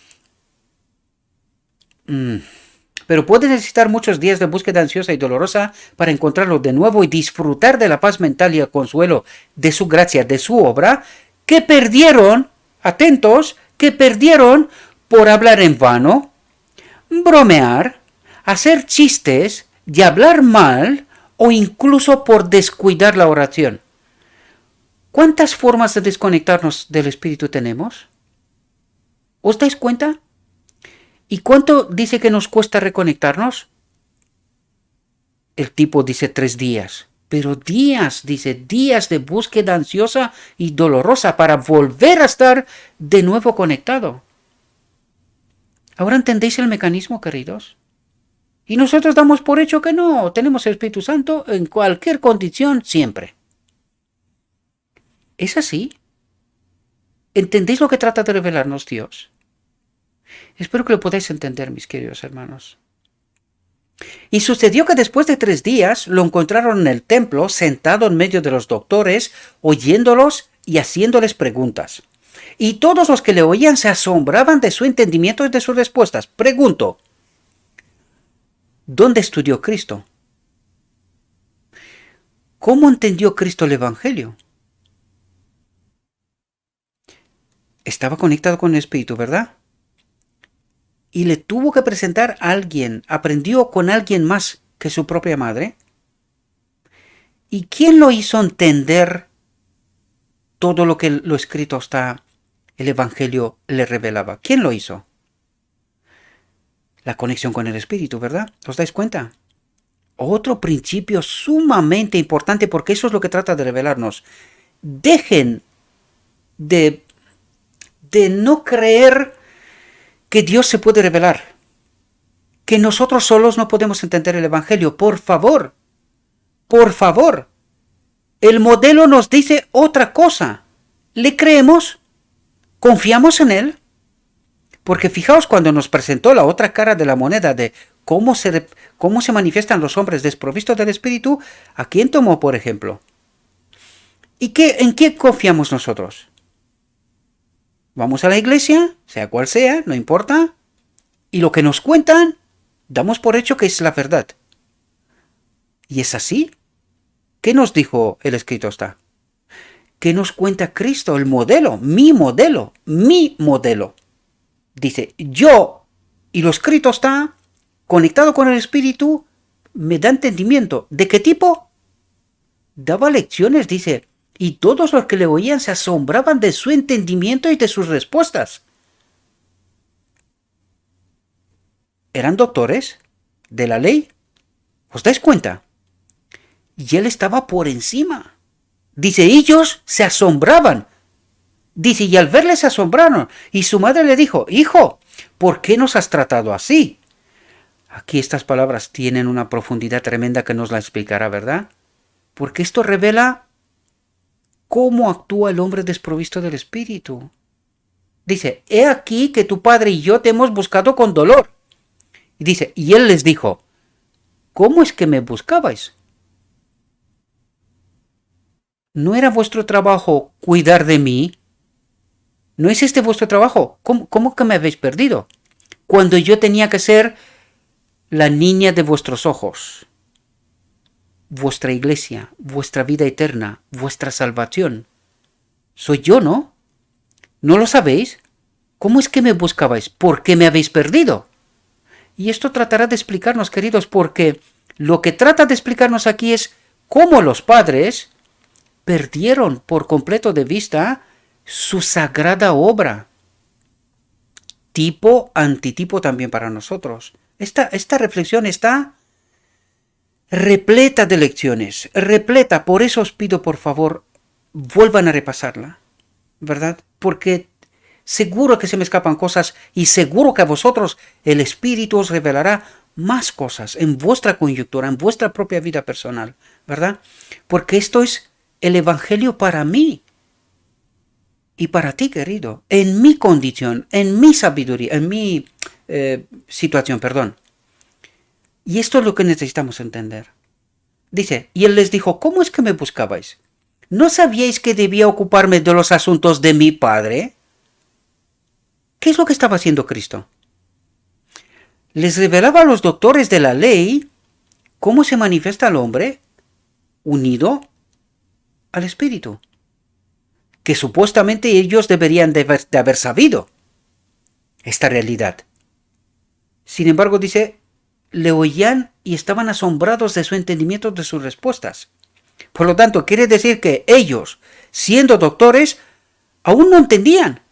pero puede necesitar muchos días de búsqueda ansiosa y dolorosa para encontrarlo de nuevo y disfrutar de la paz mental y el consuelo de su gracia, de su obra, que perdieron, atentos, que perdieron por hablar en vano, bromear, hacer chistes y hablar mal o incluso por descuidar la oración. ¿Cuántas formas de desconectarnos del Espíritu tenemos? ¿Os dais cuenta? ¿Y cuánto dice que nos cuesta reconectarnos? El tipo dice 3 días. Pero días, dice, días de búsqueda ansiosa y dolorosa para volver a estar de nuevo conectado. ¿Ahora entendéis el mecanismo, queridos? Y nosotros damos por hecho que no, tenemos el Espíritu Santo en cualquier condición, siempre. ¿Es así? ¿Entendéis lo que trata de revelarnos Dios? Espero que lo podáis entender, mis queridos hermanos. Y sucedió que después de 3 días lo encontraron en el templo, sentado en medio de los doctores, oyéndolos y haciéndoles preguntas. Y todos los que le oían se asombraban de su entendimiento y de sus respuestas. Pregunto, ¿dónde estudió Cristo? ¿Cómo entendió Cristo el Evangelio? Estaba conectado con el Espíritu, ¿verdad? Y le tuvo que presentar a alguien, aprendió con alguien más que su propia madre. ¿Y quién lo hizo entender todo lo que lo escrito está, el Evangelio le revelaba? ¿Quién lo hizo? La conexión con el Espíritu, ¿verdad? ¿Os dais cuenta? Otro principio sumamente importante, porque eso es lo que trata de revelarnos. Dejen de no creer que Dios se puede revelar, que nosotros solos no podemos entender el Evangelio. Por favor, el modelo nos dice otra cosa. ¿Le creemos? ¿Confiamos en Él? Porque fijaos cuando nos presentó la otra cara de la moneda de cómo se manifiestan los hombres desprovistos del Espíritu, ¿a quién tomó por ejemplo? ¿Y en qué confiamos nosotros? Vamos a la iglesia, sea cual sea, no importa, y lo que nos cuentan, damos por hecho que es la verdad. ¿Y es así? ¿Qué nos dijo el escrito está? ¿Qué nos cuenta Cristo? El modelo, mi modelo, mi modelo. Dice, yo, y lo escrito está, conectado con el Espíritu, me da entendimiento. ¿De qué tipo? Daba lecciones, dice, y todos los que le oían se asombraban de su entendimiento y de sus respuestas. ¿Eran doctores de la ley? ¿Os dais cuenta? Y él estaba por encima. Dice, ellos se asombraban. Dice, y al verle se asombraron. Y su madre le dijo, hijo, ¿por qué nos has tratado así? Aquí estas palabras tienen una profundidad tremenda que nos la explicará, ¿verdad? Porque esto revela cómo actúa el hombre desprovisto del Espíritu. Dice, he aquí que tu padre y yo te hemos buscado con dolor. Y dice, y él les dijo, ¿cómo es que me buscabais? ¿No era vuestro trabajo cuidar de mí? ¿No es este vuestro trabajo? ¿Cómo que me habéis perdido? Cuando yo tenía que ser la niña de vuestros ojos, vuestra iglesia, vuestra vida eterna, vuestra salvación. Soy yo, ¿no? ¿No lo sabéis? ¿Cómo es que me buscabais? ¿Por qué me habéis perdido? Y esto tratará de explicarnos, queridos, porque lo que trata de explicarnos aquí es cómo los padres perdieron por completo de vista su sagrada obra. Tipo, antitipo también para nosotros. Esta reflexión está repleta de lecciones, repleta. Por eso os pido, por favor, vuelvan a repasarla, ¿verdad? Porque seguro que se me escapan cosas y seguro que a vosotros el Espíritu os revelará más cosas en vuestra coyuntura, en vuestra propia vida personal, ¿verdad? Porque esto es el Evangelio para mí y para ti, querido, en mi condición, en mi sabiduría, en mi situación, perdón. Y esto es lo que necesitamos entender. Dice, y él les dijo, ¿cómo es que me buscabais? ¿No sabíais que debía ocuparme de los asuntos de mi Padre? ¿Qué es lo que estaba haciendo Cristo? Les revelaba a los doctores de la ley cómo se manifiesta el hombre unido al Espíritu, que supuestamente ellos deberían de haber sabido esta realidad. Sin embargo, dice, le oían y estaban asombrados de su entendimiento, de sus respuestas. Por lo tanto, quiere decir que ellos, siendo doctores, aún no entendían.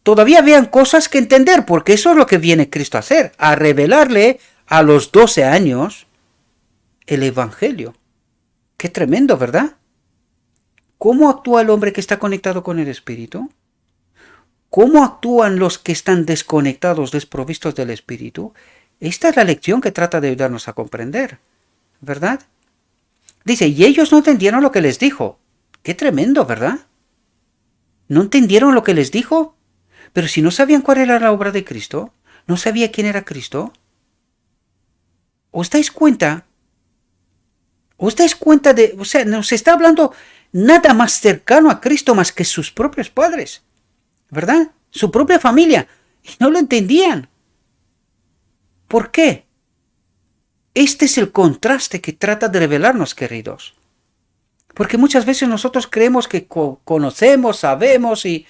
Todavía habían cosas que entender, porque eso es lo que viene Cristo a hacer, a revelarle a los 12 años el Evangelio. Qué tremendo, ¿verdad? ¿Cómo actúa el hombre que está conectado con el Espíritu? ¿Cómo actúan los que están desconectados, desprovistos del Espíritu? Esta es la lección que trata de ayudarnos a comprender, ¿verdad? Dice, y ellos no entendieron lo que les dijo. Qué tremendo, ¿verdad? ¿No entendieron lo que les dijo? Pero si no sabían cuál era la obra de Cristo, no sabía quién era Cristo. ¿Os dais cuenta? ¿Os dais cuenta de, o sea, nos está hablando nada más cercano a Cristo más que sus propios padres, ¿verdad? Su propia familia. Y no lo entendían. ¿Por qué? Este es el contraste que trata de revelarnos, queridos. Porque muchas veces nosotros creemos que conocemos, sabemos y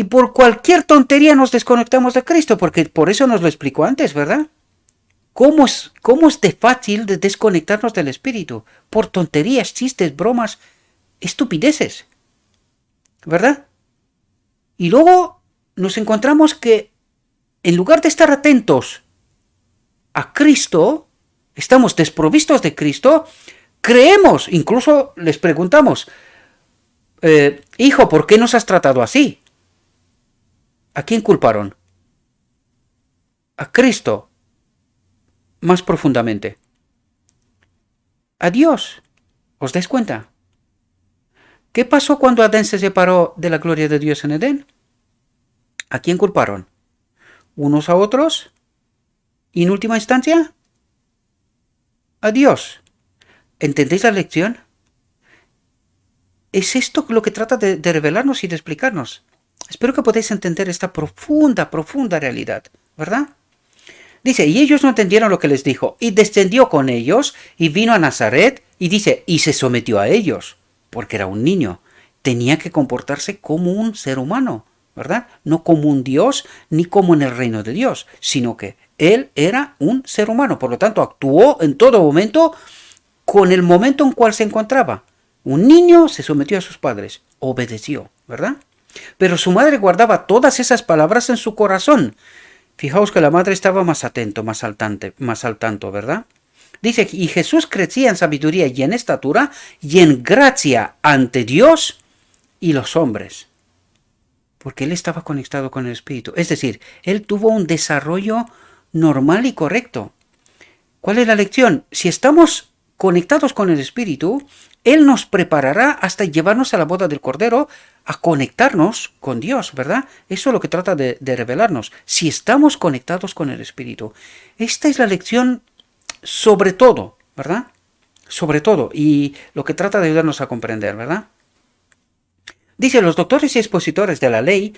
por cualquier tontería nos desconectamos de Cristo, porque por eso nos lo explicó antes, ¿verdad? ¿Cómo es de fácil de desconectarnos del Espíritu? Por tonterías, chistes, bromas, estupideces, ¿verdad? Y luego nos encontramos que en lugar de estar atentos a Cristo, estamos desprovistos de Cristo, creemos, incluso les preguntamos, hijo, ¿por qué nos has tratado así? ¿A quién culparon? A Cristo, más profundamente. A Dios. ¿Os dais cuenta? ¿Qué pasó cuando Adán se separó de la gloria de Dios en Edén? ¿A quién culparon? ¿Unos a otros? Y en última instancia, a Dios. ¿Entendéis la lección? Es esto lo que trata de revelarnos y de explicarnos. Espero que podáis entender esta profunda, profunda realidad, ¿verdad? Dice, y ellos no entendieron lo que les dijo, y descendió con ellos, y vino a Nazaret, y dice, y se sometió a ellos, porque era un niño. Tenía que comportarse como un ser humano, ¿verdad? No como un Dios, ni como en el reino de Dios, sino que él era un ser humano, por lo tanto actuó en todo momento con el momento en cual se encontraba. Un niño se sometió a sus padres, obedeció, ¿verdad? Pero su madre guardaba todas esas palabras en su corazón. Fijaos que la madre estaba más atento, más al tanto, ¿verdad? Dice, y Jesús crecía en sabiduría y en estatura y en gracia ante Dios y los hombres. Porque él estaba conectado con el Espíritu. Es decir, él tuvo un desarrollo normal y correcto. ¿Cuál es la lección? Si estamos conectados con el Espíritu, Él nos preparará hasta llevarnos a la boda del Cordero, a conectarnos con Dios, ¿verdad? Eso es lo que trata de revelarnos. Si estamos conectados con el Espíritu. Esta es la lección sobre todo, ¿verdad? Sobre todo, y lo que trata de ayudarnos a comprender, ¿verdad? Dice, los doctores y expositores de la ley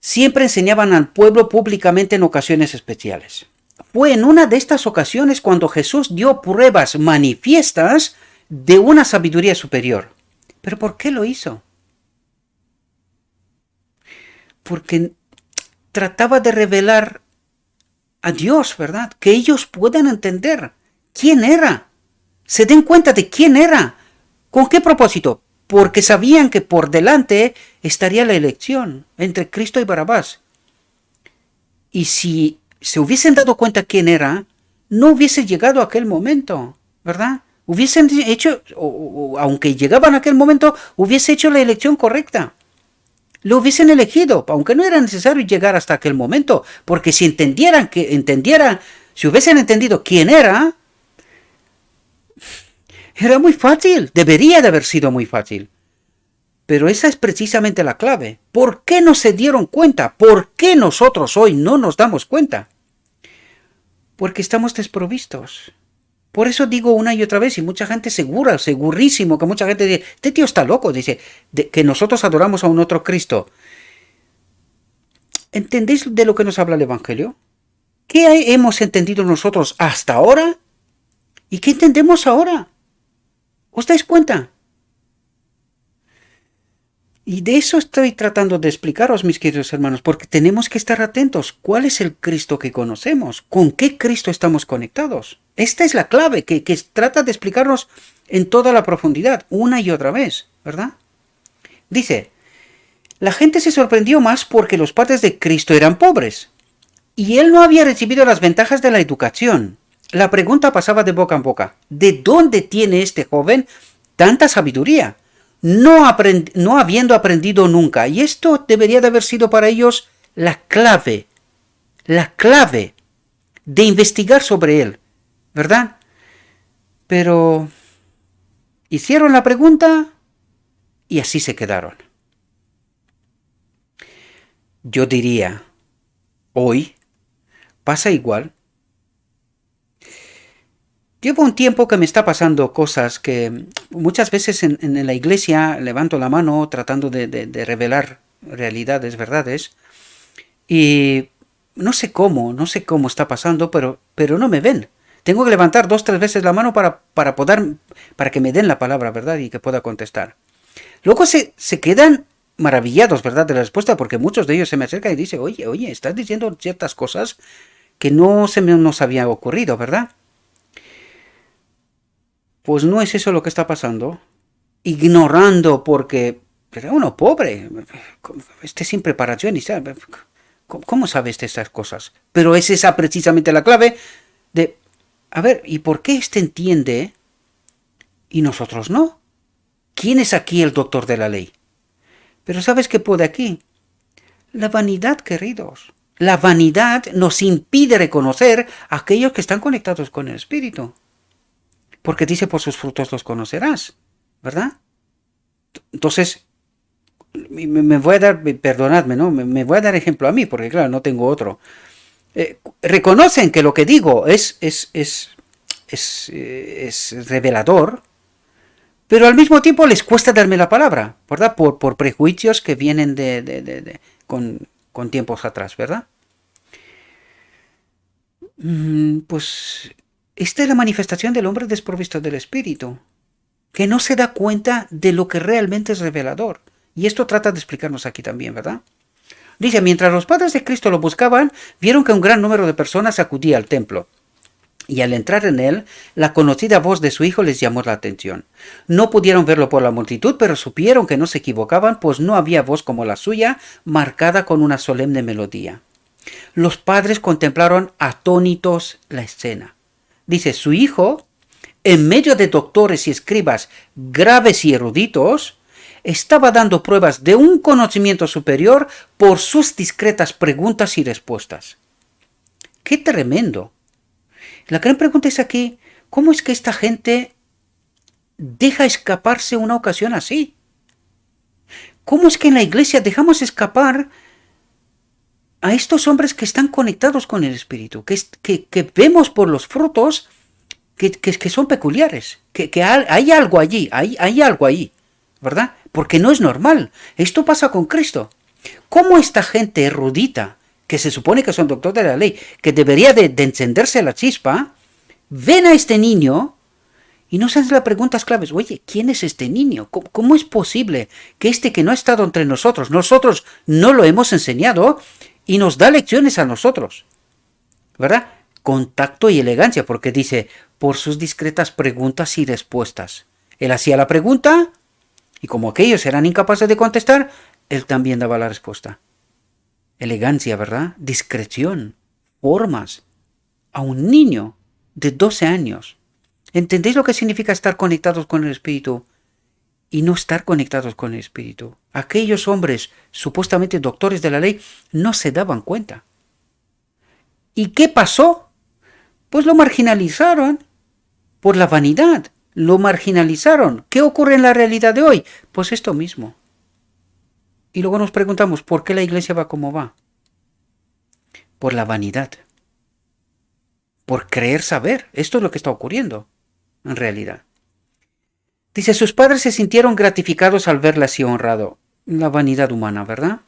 siempre enseñaban al pueblo públicamente en ocasiones especiales. Fue en una de estas ocasiones cuando Jesús dio pruebas manifiestas de una sabiduría superior. ¿Pero por qué lo hizo? Porque trataba de revelar a Dios, ¿verdad? Que ellos puedan entender quién era. Se den cuenta de quién era. ¿Con qué propósito? Porque sabían que por delante estaría la elección entre Cristo y Barrabás. Y si se hubiesen dado cuenta quién era, no hubiese llegado a aquel momento, ¿verdad? Hubiesen hecho, aunque llegaban a aquel momento, hubiese hecho la elección correcta. Lo hubiesen elegido, aunque no era necesario llegar hasta aquel momento, porque si si hubiesen entendido quién era muy fácil, debería de haber sido muy fácil. Pero esa es precisamente la clave. ¿Por qué no se dieron cuenta? ¿Por qué nosotros hoy no nos damos cuenta? Porque estamos desprovistos. Por eso digo una y otra vez, y mucha gente segurísimo, que mucha gente dice, este tío está loco, dice, que nosotros adoramos a un otro Cristo. ¿Entendéis de lo que nos habla el Evangelio? ¿Qué hemos entendido nosotros hasta ahora? ¿Y qué entendemos ahora? ¿Os dais cuenta? Y de eso estoy tratando de explicaros, mis queridos hermanos, porque tenemos que estar atentos. ¿Cuál es el Cristo que conocemos? ¿Con qué Cristo estamos conectados? Esta es la clave que trata de explicarnos en toda la profundidad, una y otra vez, ¿verdad? Dice, la gente se sorprendió más porque los padres de Cristo eran pobres y él no había recibido las ventajas de la educación. La pregunta pasaba de boca en boca. ¿De dónde tiene este joven tanta sabiduría? No habiendo aprendido nunca. Y esto debería de haber sido para ellos la clave de investigar sobre él, ¿verdad? Pero hicieron la pregunta y así se quedaron. Yo diría, hoy pasa igual. Llevo un tiempo que me está pasando cosas que muchas veces en la iglesia levanto la mano tratando de revelar realidades, verdades, y no sé cómo está pasando, pero no me ven. Tengo que levantar 2 o 3 veces la mano para que me den la palabra, ¿verdad? Y que pueda contestar. Luego se quedan maravillados, ¿verdad? De la respuesta, porque muchos de ellos se me acercan y dicen, oye, estás diciendo ciertas cosas que no se nos había ocurrido, ¿verdad? Pues no es eso lo que está pasando. Ignorando porque era uno pobre, sin preparación y sabe. ¿Cómo sabes de esas cosas? Pero es esa precisamente la clave de, a ver, ¿y por qué este entiende y nosotros no? ¿Quién es aquí el doctor de la ley? Pero ¿sabes qué puede aquí? La vanidad, queridos. La vanidad nos impide reconocer a aquellos que están conectados con el Espíritu. Porque dice, por sus frutos los conocerás, ¿verdad? Entonces, me voy a dar, perdonadme, ¿no? Me voy a dar ejemplo a mí, porque claro, no tengo otro. Reconocen que lo que digo es revelador, pero al mismo tiempo les cuesta darme la palabra, ¿verdad? Por prejuicios que vienen con tiempos atrás, ¿verdad? Pues esta es la manifestación del hombre desprovisto del espíritu, que no se da cuenta de lo que realmente es revelador. Y esto trata de explicarnos aquí también, ¿verdad? Dice, mientras los padres de Cristo lo buscaban, vieron que un gran número de personas acudía al templo. Y al entrar en él, la conocida voz de su hijo les llamó la atención. No pudieron verlo por la multitud, pero supieron que no se equivocaban, pues no había voz como la suya, marcada con una solemne melodía. Los padres contemplaron atónitos la escena. Dice, su hijo, en medio de doctores y escribas graves y eruditos, estaba dando pruebas de un conocimiento superior por sus discretas preguntas y respuestas. ¡Qué tremendo! La gran pregunta es aquí, ¿cómo es que esta gente deja escaparse una ocasión así? ¿Cómo es que en la iglesia dejamos escapar a estos hombres que están conectados con el Espíritu, que vemos por los frutos que son peculiares, que hay algo allí, hay algo ahí, ¿verdad? Porque no es normal. Esto pasa con Cristo. ¿Cómo esta gente erudita, que se supone que son doctores de la ley, que debería de encenderse la chispa, ven a este niño y no se hacen las preguntas claves? Oye, ¿quién es este niño? ¿Cómo es posible que este que no ha estado entre nosotros no lo hemos enseñado y nos da lecciones a nosotros? ¿Verdad? Con tacto y elegancia, porque dice, por sus discretas preguntas y respuestas. Él hacía la pregunta y como aquellos eran incapaces de contestar, él también daba la respuesta. Elegancia, ¿verdad? Discreción, formas. A un niño de 12 años. ¿Entendéis lo que significa estar conectados con el Espíritu y no estar conectados con el Espíritu? Aquellos hombres, supuestamente doctores de la ley, no se daban cuenta. ¿Y qué pasó? Pues lo marginalizaron por la vanidad. Lo marginalizaron. ¿Qué ocurre en la realidad de hoy? Pues esto mismo. Y luego nos preguntamos, ¿por qué la iglesia va como va? Por la vanidad. Por creer saber. Esto es lo que está ocurriendo, en realidad. Dice, sus padres se sintieron gratificados al verle así honrado. La vanidad humana, ¿verdad?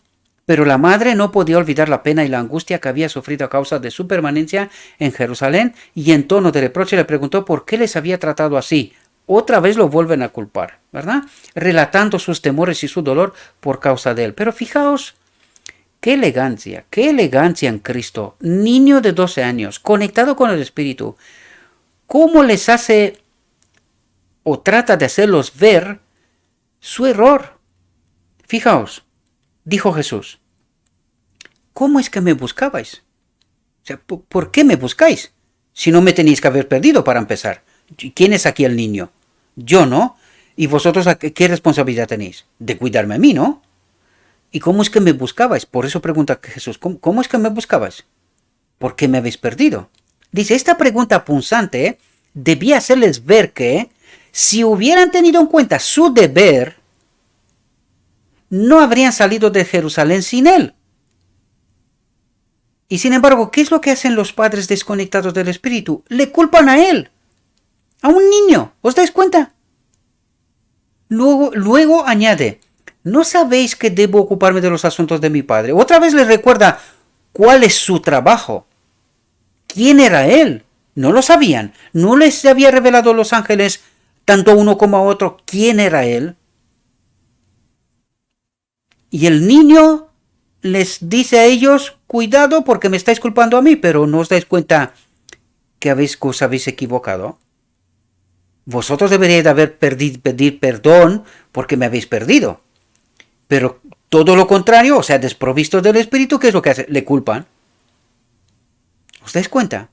Pero la madre no podía olvidar la pena y la angustia que había sufrido a causa de su permanencia en Jerusalén, y en tono de reproche le preguntó por qué les había tratado así. Otra vez lo vuelven a culpar, ¿verdad? Relatando sus temores y su dolor por causa de él. Pero fijaos, qué elegancia en Cristo. Niño de 12 años, conectado con el Espíritu. ¿Cómo les hace o trata de hacerlos ver su error? Fijaos, dijo Jesús, ¿cómo es que me buscabais? O sea, ¿por qué me buscáis? Si no me tenéis que haber perdido para empezar. ¿Quién es aquí el niño? Yo, ¿no? ¿Y vosotros qué responsabilidad tenéis? De cuidarme a mí, ¿no? ¿Y cómo es que me buscabais? Por eso pregunta Jesús, ¿cómo es que me buscabais? ¿Por qué me habéis perdido? Dice, esta pregunta punzante debía hacerles ver que, si hubieran tenido en cuenta su deber, no habrían salido de Jerusalén sin él. Y sin embargo, ¿qué es lo que hacen los padres desconectados del Espíritu? Le culpan a él. A un niño. ¿Os dais cuenta? Luego añade, ¿no sabéis que debo ocuparme de los asuntos de mi padre? Otra vez les recuerda cuál es su trabajo. ¿Quién era él? No lo sabían. No les había revelado los ángeles, tanto a uno como a otro, quién era él. Y el niño les dice a ellos, cuidado porque me estáis culpando a mí, pero no os dais cuenta que os habéis equivocado. Vosotros deberíais haber pedir perdón porque me habéis perdido. Pero todo lo contrario, o sea, desprovistos del Espíritu, ¿qué es lo que hacen? Le culpan. ¿Os dais cuenta?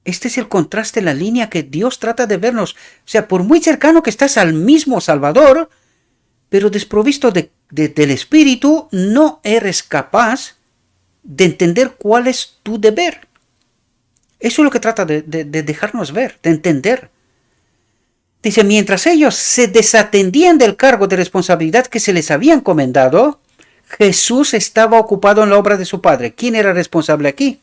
Este es el contraste, la línea que Dios trata de vernos. O sea, por muy cercano que estás al mismo Salvador, pero desprovisto del Espíritu, no eres capaz de entender cuál es tu deber. Eso es lo que trata de dejarnos ver, de entender. Dice, mientras ellos se desatendían del cargo de responsabilidad que se les había encomendado, Jesús estaba ocupado en la obra de su Padre. ¿Quién era responsable aquí?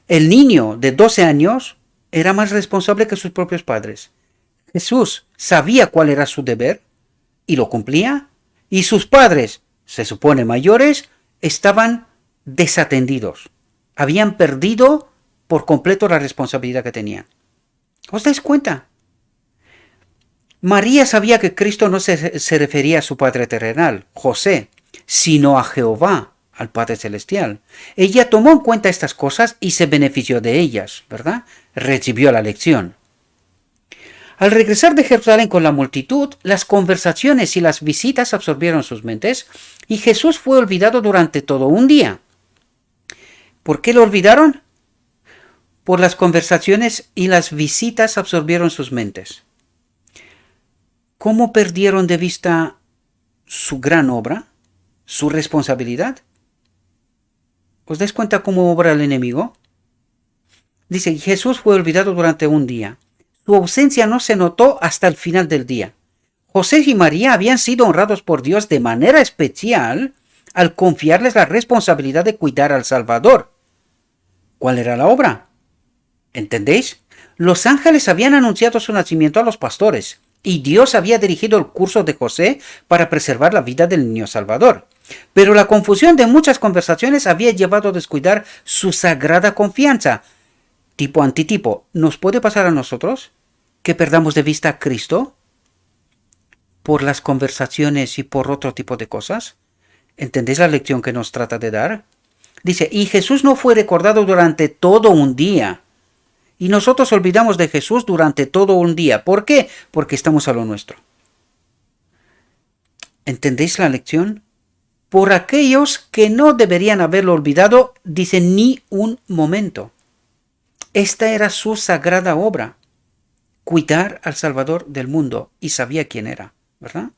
El niño de 12 años era más responsable que sus propios padres. Jesús sabía cuál era su deber y lo cumplía, y sus padres, se supone mayores, estaban desatendidos. Habían perdido por completo la responsabilidad que tenían. ¿Os dais cuenta? María sabía que Cristo no se refería a su Padre terrenal, José, sino a Jehová, al Padre celestial. Ella tomó en cuenta estas cosas y se benefició de ellas, ¿verdad? Recibió la lección. Al regresar de Jerusalén con la multitud, las conversaciones y las visitas absorbieron sus mentes y Jesús fue olvidado durante todo un día. ¿Por qué lo olvidaron? Por las conversaciones y las visitas absorbieron sus mentes. ¿Cómo perdieron de vista su gran obra, su responsabilidad? ¿Os dais cuenta cómo obra el enemigo? Dice, Jesús fue olvidado durante un día. Su ausencia no se notó hasta el final del día. José y María habían sido honrados por Dios de manera especial al confiarles la responsabilidad de cuidar al Salvador. ¿Cuál era la obra? ¿Entendéis? Los ángeles habían anunciado su nacimiento a los pastores, y Dios había dirigido el curso de José para preservar la vida del niño Salvador. Pero la confusión de muchas conversaciones había llevado a descuidar su sagrada confianza. Tipo antitipo, ¿nos puede pasar a nosotros que perdamos de vista a Cristo por las conversaciones y por otro tipo de cosas? ¿Entendéis la lección que nos trata de dar? Dice, y Jesús no fue recordado durante todo un día. Y nosotros olvidamos de Jesús durante todo un día. ¿Por qué? Porque estamos a lo nuestro. ¿Entendéis la lección? Por aquellos que no deberían haberlo olvidado, dice ni un momento. Esta era su sagrada obra, cuidar al Salvador del mundo, y sabía quién era, ¿verdad?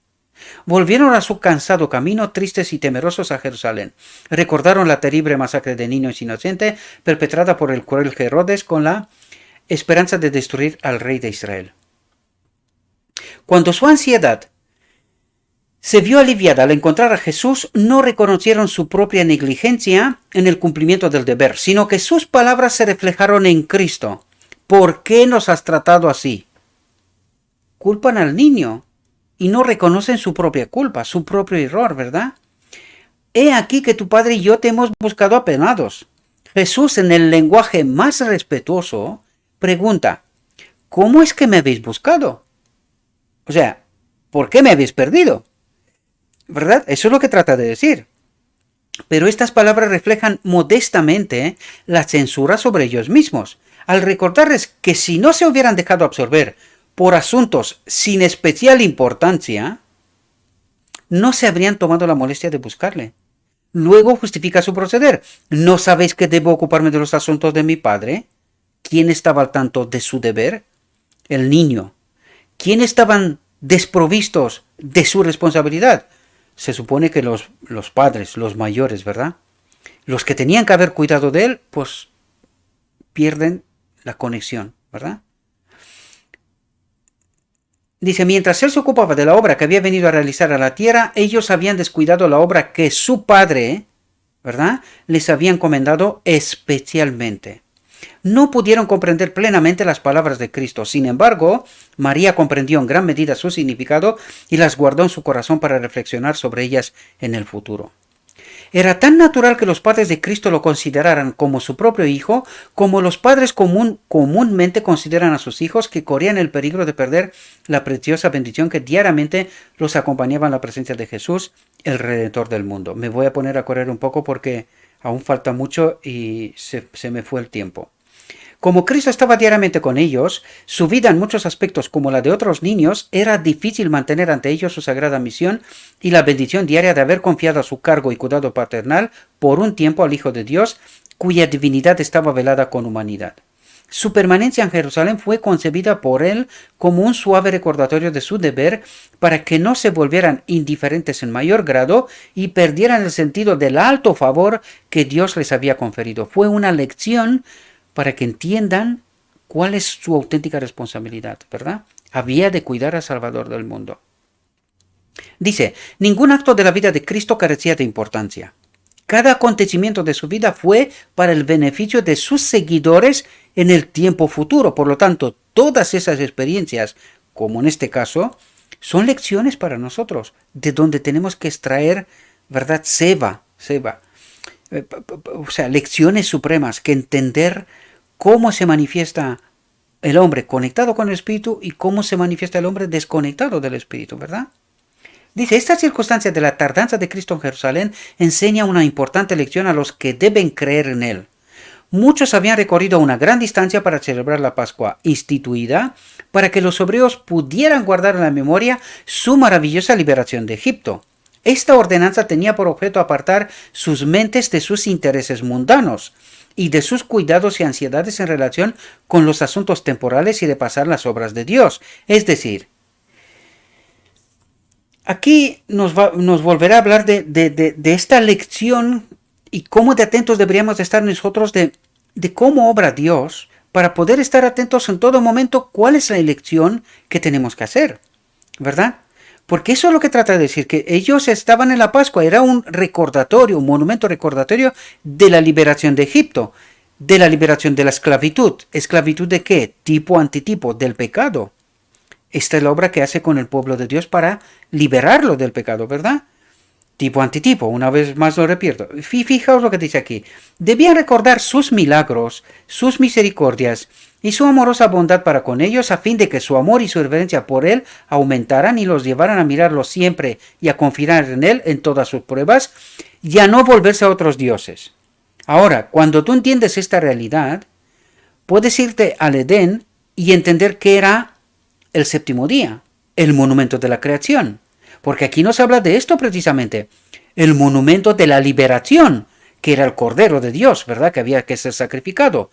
Volvieron a su cansado camino, tristes y temerosos a Jerusalén. Recordaron la terrible masacre de niños inocentes perpetrada por el cruel Herodes con la esperanza de destruir al rey de Israel. Cuando su ansiedad se vio aliviada al encontrar a Jesús, no reconocieron su propia negligencia en el cumplimiento del deber, sino que sus palabras se reflejaron en Cristo. ¿Por qué nos has tratado así? Culpan al niño y no reconocen su propia culpa, su propio error, ¿verdad? He aquí que tu padre y yo te hemos buscado apenados. Jesús, en el lenguaje más respetuoso, pregunta, ¿cómo es que me habéis buscado? O sea, ¿por qué me habéis perdido? ¿Verdad? Eso es lo que trata de decir. Pero estas palabras reflejan modestamente la censura sobre ellos mismos, al recordarles que si no se hubieran dejado absorber por asuntos sin especial importancia, no se habrían tomado la molestia de buscarle. Luego justifica su proceder. ¿No sabéis que debo ocuparme de los asuntos de mi padre? ¿Quién estaba al tanto de su deber? El niño. ¿Quién estaban desprovistos de su responsabilidad? Se supone que los padres, los mayores, ¿verdad? Los que tenían que haber cuidado de él, pues pierden la conexión, ¿verdad? Dice, mientras él se ocupaba de la obra que había venido a realizar a la tierra, ellos habían descuidado la obra que su padre, ¿verdad?, les había encomendado especialmente. No pudieron comprender plenamente las palabras de Cristo. Sin embargo, María comprendió en gran medida su significado y las guardó en su corazón para reflexionar sobre ellas en el futuro. Era tan natural que los padres de Cristo lo consideraran como su propio hijo, como los padres comúnmente consideran a sus hijos, que corrían el peligro de perder la preciosa bendición que diariamente los acompañaba en la presencia de Jesús, el Redentor del mundo. Me voy a poner a correr un poco porque aún falta mucho y se me fue el tiempo. Como Cristo estaba diariamente con ellos, su vida en muchos aspectos como la de otros niños, era difícil mantener ante ellos su sagrada misión y la bendición diaria de haber confiado a su cargo y cuidado paternal por un tiempo al Hijo de Dios, cuya divinidad estaba velada con humanidad. Su permanencia en Jerusalén fue concebida por él como un suave recordatorio de su deber para que no se volvieran indiferentes en mayor grado y perdieran el sentido del alto favor que Dios les había conferido. Fue una lección para que entiendan cuál es su auténtica responsabilidad, ¿verdad? Había de cuidar al Salvador del mundo. Dice, ningún acto de la vida de Cristo carecía de importancia. Cada acontecimiento de su vida fue para el beneficio de sus seguidores en el tiempo futuro. Por lo tanto, todas esas experiencias, como en este caso, son lecciones para nosotros, de donde tenemos que extraer, ¿verdad? Seba. O sea, lecciones supremas, que entender cómo se manifiesta el hombre conectado con el Espíritu y cómo se manifiesta el hombre desconectado del Espíritu, ¿verdad? Dice, esta circunstancia de la tardanza de Cristo en Jerusalén enseña una importante lección a los que deben creer en Él. Muchos habían recorrido una gran distancia para celebrar la Pascua instituida para que los hebreos pudieran guardar en la memoria su maravillosa liberación de Egipto. Esta ordenanza tenía por objeto apartar sus mentes de sus intereses mundanos y de sus cuidados y ansiedades en relación con los asuntos temporales y de pasar las obras de Dios. Es decir, aquí nos volverá a hablar de esta lección y cómo de atentos deberíamos de estar nosotros de cómo obra Dios para poder estar atentos en todo momento cuál es la elección que tenemos que hacer, ¿verdad? Porque eso es lo que trata de decir, que ellos estaban en la Pascua, era un recordatorio, un monumento recordatorio de la liberación de Egipto, de la liberación de la esclavitud. ¿Esclavitud de qué? Tipo antitipo, del pecado. Esta es la obra que hace con el pueblo de Dios para liberarlo del pecado, ¿verdad? Tipo antitipo, una vez más lo repito. Fijaos lo que dice aquí. Debían recordar sus milagros, sus misericordias y su amorosa bondad para con ellos, a fin de que su amor y su reverencia por Él aumentaran y los llevaran a mirarlo siempre y a confiar en Él en todas sus pruebas, y a no volverse a otros dioses. Ahora, cuando tú entiendes esta realidad, puedes irte al Edén y entender que era el séptimo día, el monumento de la creación. Porque aquí nos habla de esto precisamente, el monumento de la liberación, que era el Cordero de Dios, ¿verdad? Que había que ser sacrificado.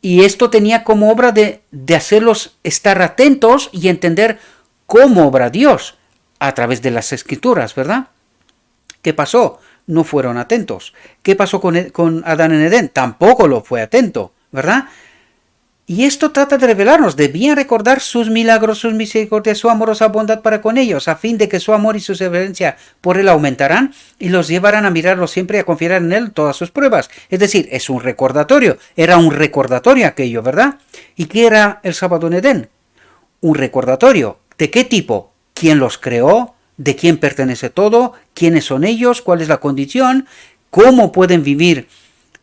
Y esto tenía como obra de hacerlos estar atentos y entender cómo obra Dios a través de las Escrituras, ¿verdad? ¿Qué pasó? No fueron atentos. ¿Qué pasó con Adán en Edén? Tampoco lo fue atento, ¿verdad? Y esto trata de revelarnos, debían recordar sus milagros, sus misericordias, su amorosa bondad para con ellos, a fin de que su amor y su reverencia por Él aumentaran y los llevaran a mirarlo siempre y a confiar en Él todas sus pruebas. Es decir, es un recordatorio, era un recordatorio aquello, ¿verdad? ¿Y qué era el sábado en Edén? Un recordatorio. ¿De qué tipo? ¿Quién los creó? ¿De quién pertenece todo? ¿Quiénes son ellos? ¿Cuál es la condición? ¿Cómo pueden vivir?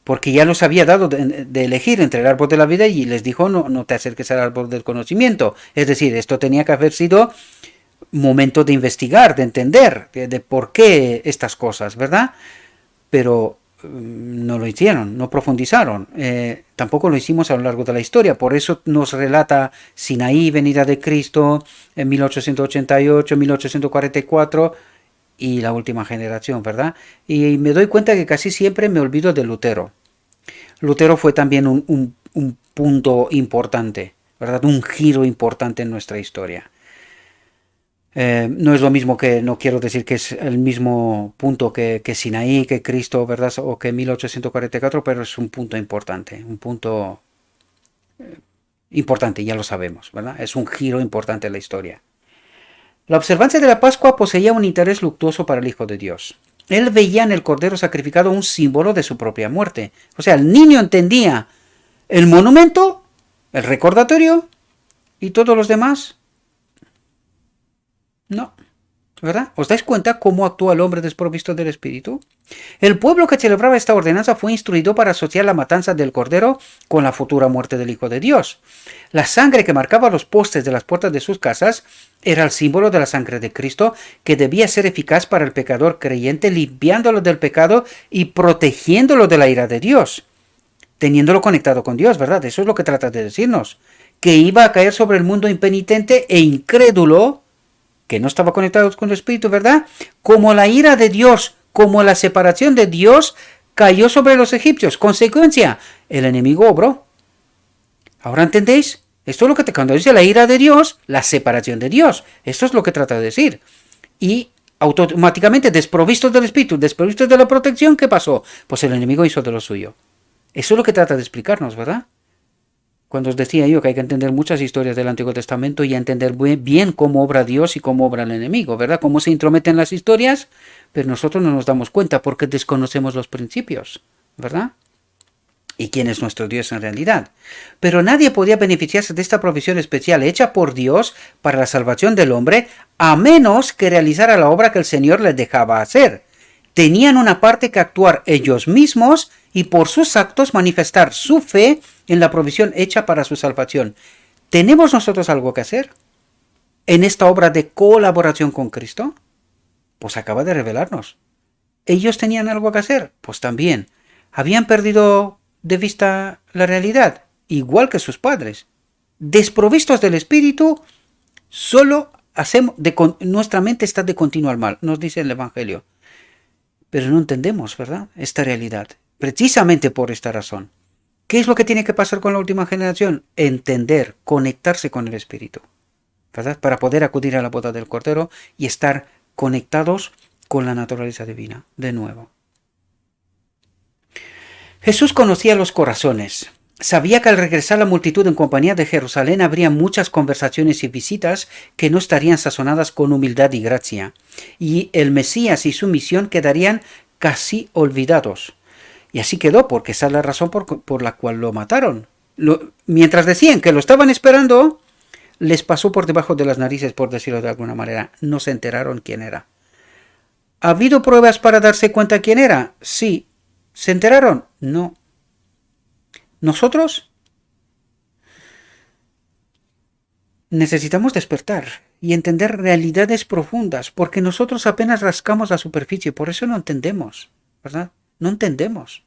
Porque ya los había dado de elegir entre el árbol de la vida y les dijo no te acerques al árbol del conocimiento. Es decir, esto tenía que haber sido momento de investigar, de entender de por qué estas cosas, ¿verdad? Pero no lo hicieron, no profundizaron. Tampoco lo hicimos a lo largo de la historia. Por eso nos relata Sinaí, venida de Cristo, en 1888, 1844... y la última generación, ¿verdad? Y me doy cuenta que casi siempre me olvido de Lutero. Lutero fue también un punto importante, ¿verdad? Un giro importante en nuestra historia. No es lo mismo que, no quiero decir que es el mismo punto que Sinaí, que Cristo, ¿verdad? O que 1844, pero es un punto importante, importante, ya lo sabemos, ¿verdad? Es un giro importante en la historia. La observancia de la Pascua poseía un interés luctuoso para el Hijo de Dios. Él veía en el Cordero sacrificado un símbolo de su propia muerte. O sea, el niño entendía el monumento, el recordatorio, y todos los demás. No, ¿verdad? ¿Os dais cuenta cómo actúa el hombre desprovisto del Espíritu? El pueblo que celebraba esta ordenanza fue instruido para asociar la matanza del Cordero con la futura muerte del Hijo de Dios. La sangre que marcaba los postes de las puertas de sus casas era el símbolo de la sangre de Cristo, que debía ser eficaz para el pecador creyente, limpiándolo del pecado y protegiéndolo de la ira de Dios, teniéndolo conectado con Dios, ¿verdad? Eso es lo que trata de decirnos, que iba a caer sobre el mundo impenitente e incrédulo, que no estaba conectado con el Espíritu, ¿verdad? Como la ira de Dios, como la separación de Dios cayó sobre los egipcios. Consecuencia, el enemigo obró. ¿Ahora entendéis? Esto es lo que cuando dice la ira de Dios, la separación de Dios. Esto es lo que trata de decir. Y automáticamente, desprovistos del Espíritu, desprovistos de la protección, ¿qué pasó? Pues el enemigo hizo de lo suyo. Eso es lo que trata de explicarnos, ¿verdad? Cuando os decía yo que hay que entender muchas historias del Antiguo Testamento y entender bien cómo obra Dios y cómo obra el enemigo, ¿verdad? Cómo se intrometen las historias, pero nosotros no nos damos cuenta porque desconocemos los principios, ¿verdad? Y quién es nuestro Dios en realidad. Pero nadie podía beneficiarse de esta provisión especial hecha por Dios para la salvación del hombre, a menos que realizara la obra que el Señor les dejaba hacer. Tenían una parte que actuar ellos mismos y por sus actos manifestar su fe en la provisión hecha para su salvación. ¿Tenemos nosotros algo que hacer en esta obra de colaboración con Cristo? Pues acaba de revelarnos. ¿Ellos tenían algo que hacer? Pues también. ¿Habían perdido de vista la realidad? Igual que sus padres. Desprovistos del Espíritu, solo hacemos nuestra mente está de continuo al mal, nos dice el Evangelio. Pero no entendemos, ¿verdad?, esta realidad. Precisamente por esta razón. ¿Qué es lo que tiene que pasar con la última generación? Entender, conectarse con el Espíritu, ¿verdad?, para poder acudir a la boda del Cordero y estar conectados con la naturaleza divina, de nuevo. Jesús conocía los corazones. Sabía que al regresar la multitud en compañía de Jerusalén habría muchas conversaciones y visitas que no estarían sazonadas con humildad y gracia, y el Mesías y su misión quedarían casi olvidados. Y así quedó, porque esa es la razón por la cual lo mataron. Mientras decían que lo estaban esperando, les pasó por debajo de las narices, por decirlo de alguna manera. No se enteraron quién era. ¿Ha habido pruebas para darse cuenta quién era? Sí. ¿Se enteraron? No. Nosotros necesitamos despertar y entender realidades profundas, porque nosotros apenas rascamos la superficie, por eso no entendemos, ¿verdad? No entendemos.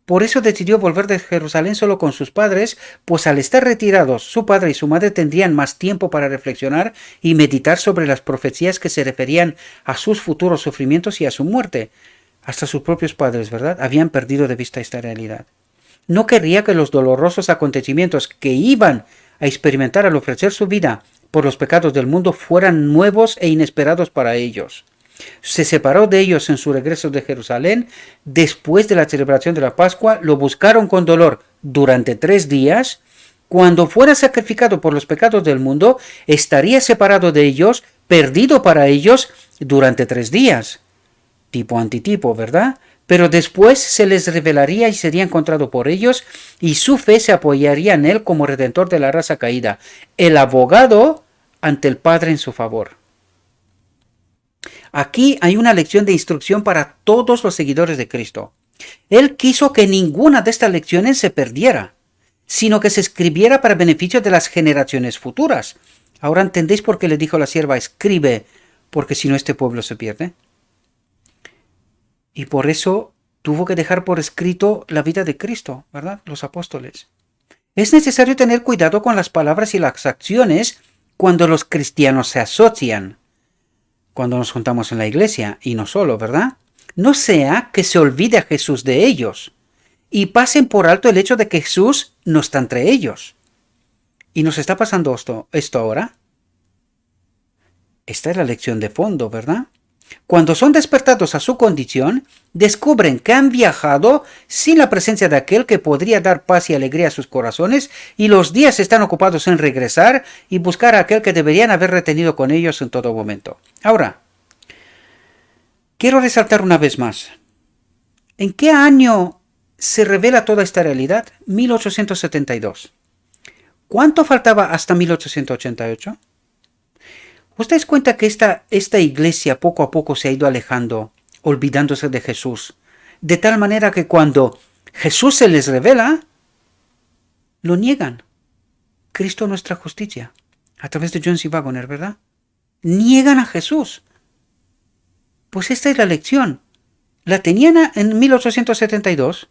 Por eso decidió volver de Jerusalén solo con sus padres, pues al estar retirados, su padre y su madre tendrían más tiempo para reflexionar y meditar sobre las profecías que se referían a sus futuros sufrimientos y a su muerte. Hasta sus propios padres, ¿verdad?, habían perdido de vista esta realidad. No querría que los dolorosos acontecimientos que iban a experimentar al ofrecer su vida por los pecados del mundo fueran nuevos e inesperados para ellos. Se separó de ellos en su regreso de Jerusalén. Después de la celebración de la Pascua, lo buscaron con dolor durante 3 días. Cuando fuera sacrificado por los pecados del mundo, estaría separado de ellos, perdido para ellos, durante 3 días. Tipo antitipo, ¿verdad? Pero después se les revelaría y sería encontrado por ellos, y su fe se apoyaría en él como redentor de la raza caída, el abogado ante el Padre en su favor. Aquí hay una lección de instrucción para todos los seguidores de Cristo. Él quiso que ninguna de estas lecciones se perdiera, sino que se escribiera para beneficio de las generaciones futuras. Ahora entendéis por qué le dijo a la sierva: escribe, porque si no este pueblo se pierde. Y por eso tuvo que dejar por escrito la vida de Cristo, ¿verdad?, los apóstoles. Es necesario tener cuidado con las palabras y las acciones cuando los cristianos se asocian, cuando nos juntamos en la iglesia, y no solo, ¿verdad? No sea que se olvide a Jesús de ellos y pasen por alto el hecho de que Jesús no está entre ellos. ¿Y nos está pasando esto ahora? Esta es la lección de fondo, ¿verdad? Cuando son despertados a su condición, descubren que han viajado sin la presencia de aquel que podría dar paz y alegría a sus corazones, y los días están ocupados en regresar y buscar a aquel que deberían haber retenido con ellos en todo momento. Ahora, quiero resaltar una vez más, ¿en qué año se revela toda esta realidad? 1872. ¿Cuánto faltaba hasta 1888? ¿Os dais cuenta que esta iglesia poco a poco se ha ido alejando, olvidándose de Jesús? De tal manera que cuando Jesús se les revela, lo niegan. Cristo nuestra justicia, a través de John C. Waggoner, ¿verdad? Niegan a Jesús. Pues esta es la lección. La tenían en 1872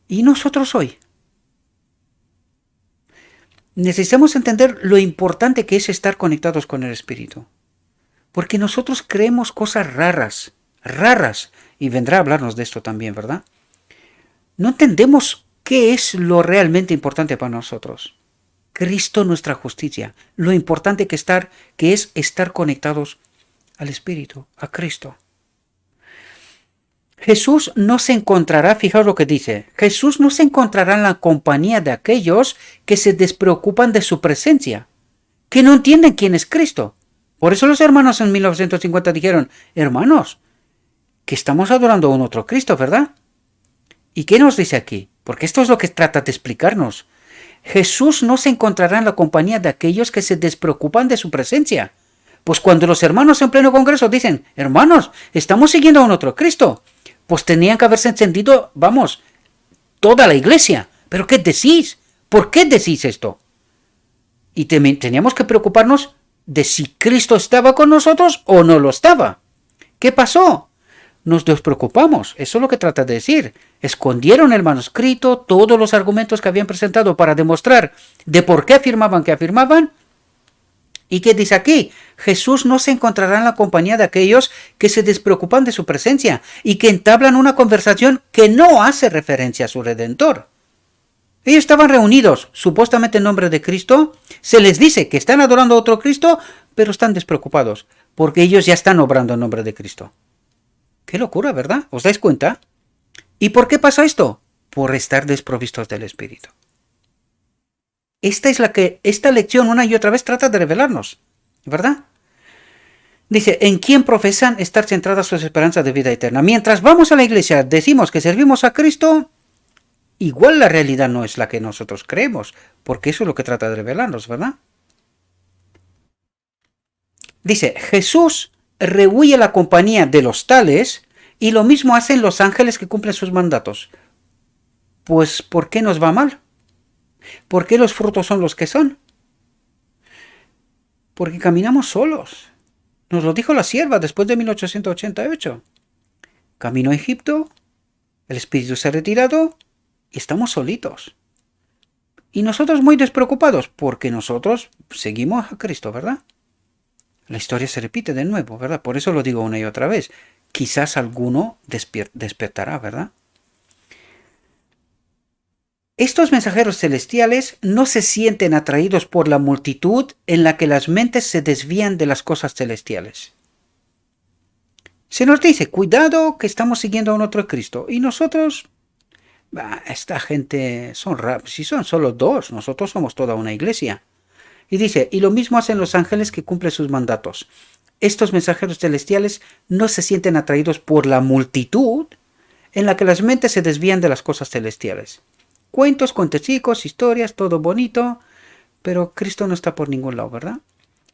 y nosotros hoy. Necesitamos entender lo importante que es estar conectados con el Espíritu. Porque nosotros creemos cosas raras, y vendrá a hablarnos de esto también, ¿verdad? No entendemos qué es lo realmente importante para nosotros. Cristo nuestra justicia, lo importante que es estar conectados al Espíritu, a Cristo. Jesús no se encontrará, fijaos lo que dice, Jesús no se encontrará en la compañía de aquellos que se despreocupan de su presencia, que no entienden quién es Cristo. Por eso los hermanos en 1950 dijeron, hermanos, que estamos adorando a un otro Cristo, ¿verdad? ¿Y qué nos dice aquí? Porque esto es lo que trata de explicarnos. Jesús no se encontrará en la compañía de aquellos que se despreocupan de su presencia. Pues cuando los hermanos en pleno congreso dicen, hermanos, estamos siguiendo a un otro Cristo, pues tenían que haberse encendido, vamos, toda la iglesia. ¿Pero qué decís? ¿Por qué decís esto? Y teníamos que preocuparnos de si Cristo estaba con nosotros o no lo estaba. ¿Qué pasó? Nos despreocupamos, eso es lo que trata de decir. Escondieron el manuscrito, todos los argumentos que habían presentado para demostrar de por qué afirmaban que afirmaban. ¿Y qué dice aquí? Jesús no se encontrará en la compañía de aquellos que se despreocupan de su presencia y que entablan una conversación que no hace referencia a su Redentor. Ellos estaban reunidos, supuestamente en nombre de Cristo. Se les dice que están adorando a otro Cristo, pero están despreocupados, porque ellos ya están obrando en nombre de Cristo. Qué locura, ¿verdad? ¿Os dais cuenta? ¿Y por qué pasa esto? Por estar desprovistos del Espíritu. Esta es la que esta lección una y otra vez trata de revelarnos, ¿verdad? Dice, en quién profesan estar centradas sus esperanzas de vida eterna. Mientras vamos a la iglesia, decimos que servimos a Cristo, igual la realidad no es la que nosotros creemos, porque eso es lo que trata de revelarnos, ¿verdad? Dice, Jesús rehuye la compañía de los tales y lo mismo hacen los ángeles que cumplen sus mandatos. Pues, ¿por qué nos va mal? ¿Por qué los frutos son los que son? Porque caminamos solos. Nos lo dijo la sierva después de 1888. Camino a Egipto, el espíritu se ha retirado y estamos solitos. Y nosotros muy despreocupados, porque nosotros seguimos a Cristo, ¿verdad? La historia se repite de nuevo, ¿verdad? Por eso lo digo una y otra vez. Quizás alguno despertará, ¿verdad? Estos mensajeros celestiales no se sienten atraídos por la multitud en la que las mentes se desvían de las cosas celestiales. Se nos dice, cuidado que estamos siguiendo a un otro Cristo. Y nosotros, esta gente si son solo dos, nosotros somos toda una iglesia. Y dice, y lo mismo hacen los ángeles que cumplen sus mandatos. Estos mensajeros celestiales no se sienten atraídos por la multitud en la que las mentes se desvían de las cosas celestiales. Cuentos, cuentecicos, historias, todo bonito, pero Cristo no está por ningún lado, ¿verdad?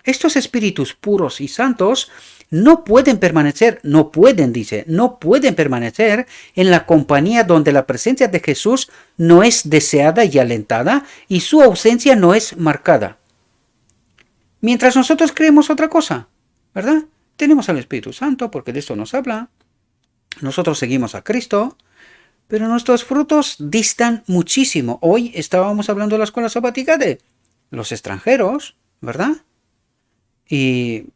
Estos espíritus puros y santos no pueden permanecer en la compañía donde la presencia de Jesús no es deseada y alentada y su ausencia no es marcada. Mientras nosotros creemos otra cosa, ¿verdad? Tenemos al Espíritu Santo, porque de esto nos habla. Nosotros seguimos a Cristo, pero nuestros frutos distan muchísimo. Hoy estábamos hablando de la escuela sabática de los extranjeros, ¿verdad? Y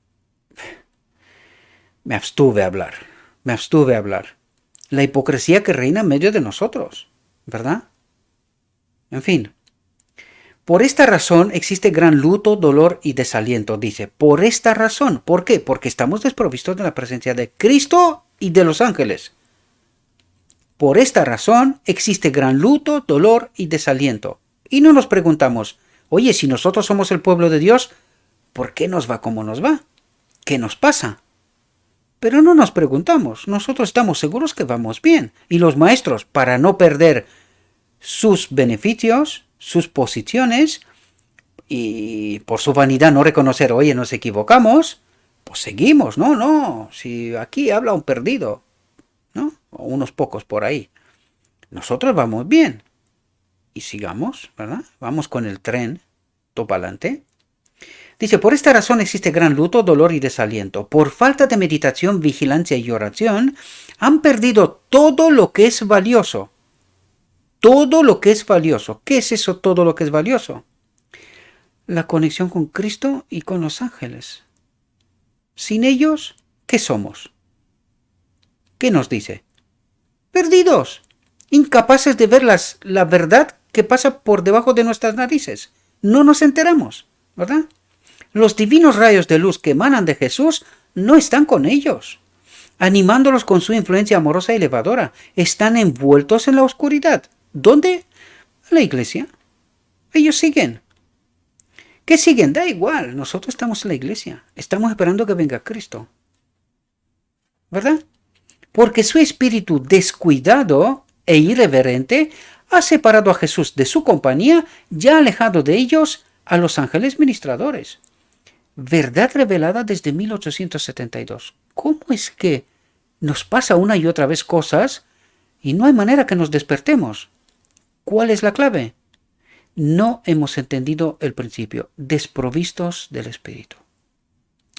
me abstuve a hablar. La hipocresía que reina en medio de nosotros, ¿verdad? En fin. Por esta razón existe gran luto, dolor y desaliento, dice. Por esta razón. ¿Por qué? Porque estamos desprovistos de la presencia de Cristo y de los ángeles. Por esta razón existe gran luto, dolor y desaliento. Y no nos preguntamos, oye, si nosotros somos el pueblo de Dios, ¿por qué nos va como nos va? ¿Qué nos pasa? Pero no nos preguntamos, nosotros estamos seguros que vamos bien. Y los maestros, para no perder sus beneficios, sus posiciones, y por su vanidad no reconocer, oye, nos equivocamos, pues seguimos, no, si aquí habla un perdido, ¿no? O unos pocos por ahí. Nosotros vamos bien. Y sigamos, ¿verdad? Vamos con el tren, todo para adelante. Dice, por esta razón existe gran luto, dolor y desaliento. Por falta de meditación, vigilancia y oración, han perdido todo lo que es valioso. Todo lo que es valioso. ¿Qué es eso todo lo que es valioso? La conexión con Cristo y con los ángeles. Sin ellos, ¿qué somos? ¿Qué nos dice? Perdidos, incapaces de ver la verdad que pasa por debajo de nuestras narices. No nos enteramos, ¿verdad? Los divinos rayos de luz que emanan de Jesús no están con ellos. animándolos con su influencia amorosa y elevadora. Están envueltos en la oscuridad. ¿Dónde? En la iglesia. Ellos siguen. ¿Qué siguen? Da igual. Nosotros estamos en la iglesia. Estamos esperando que venga Cristo. ¿Verdad? Porque su espíritu descuidado e irreverente ha separado a Jesús de su compañía y ha alejado de ellos a los ángeles ministradores. Verdad revelada desde 1872. ¿Cómo es que nos pasa una y otra vez cosas y no hay manera que nos despertemos? ¿Cuál es la clave? No hemos entendido el principio, desprovistos del Espíritu.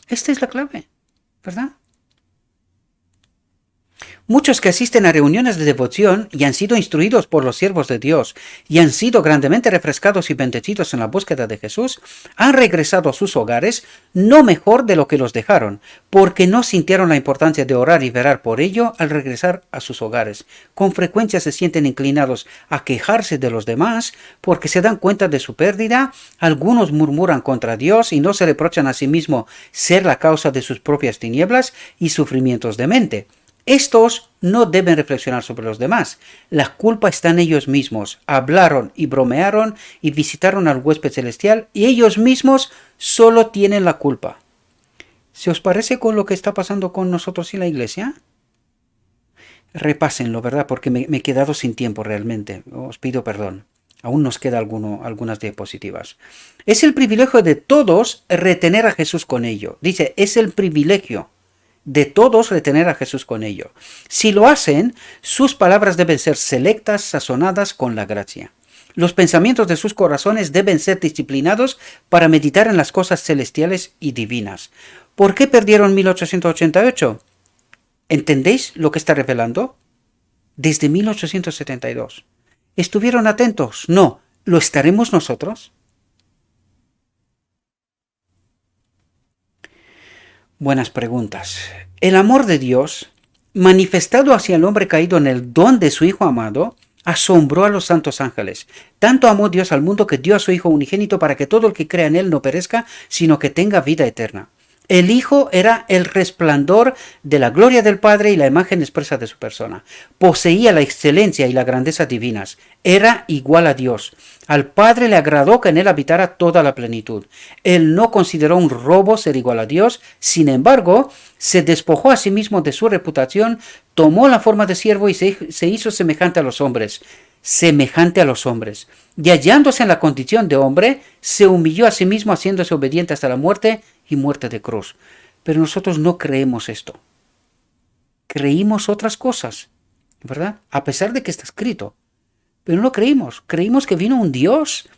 Esta es la clave, ¿verdad? Muchos que asisten a reuniones de devoción y han sido instruidos por los siervos de Dios y han sido grandemente refrescados y bendecidos en la búsqueda de Jesús, han regresado a sus hogares no mejor de lo que los dejaron, porque no sintieron la importancia de orar y velar por ello al regresar a sus hogares. Con frecuencia se sienten inclinados a quejarse de los demás porque se dan cuenta de su pérdida. Algunos murmuran contra Dios y no se reprochan a sí mismos ser la causa de sus propias tinieblas y sufrimientos de mente. Estos no deben reflexionar sobre los demás. La culpa está en ellos mismos. Hablaron y bromearon y visitaron al huésped celestial y ellos mismos solo tienen la culpa. ¿Se os parece con lo que está pasando con nosotros en la iglesia? Repásenlo, ¿verdad? Porque me he quedado sin tiempo realmente. Os pido perdón. Aún nos queda algunas diapositivas. Es el privilegio de todos retener a Jesús con ello. Dice, es el privilegio de todos retener a Jesús con ello. Si lo hacen, sus palabras deben ser selectas, sazonadas con la gracia. Los pensamientos de sus corazones deben ser disciplinados para meditar en las cosas celestiales y divinas. ¿Por qué perdieron 1888? ¿Entendéis lo que está revelando? Desde 1872. ¿Estuvieron atentos? No. ¿Lo estaremos nosotros? Buenas preguntas. El amor de Dios, manifestado hacia el hombre caído en el don de su Hijo amado, asombró a los santos ángeles. Tanto amó Dios al mundo que dio a su Hijo unigénito para que todo el que crea en él no perezca, sino que tenga vida eterna. El Hijo era el resplandor de la gloria del Padre y la imagen expresa de su persona. Poseía la excelencia y la grandeza divinas. Era igual a Dios. Al Padre le agradó que en él habitara toda la plenitud. Él no consideró un robo ser igual a Dios. Sin embargo, se despojó a sí mismo de su reputación, tomó la forma de siervo y se hizo semejante a los hombres. Y hallándose en la condición de hombre, se humilló a sí mismo haciéndose obediente hasta la muerte y muerte de cruz. Pero nosotros no creemos esto. Creímos otras cosas, ¿verdad? A pesar de que está escrito. Pero no lo creímos. Creímos que vino un Dios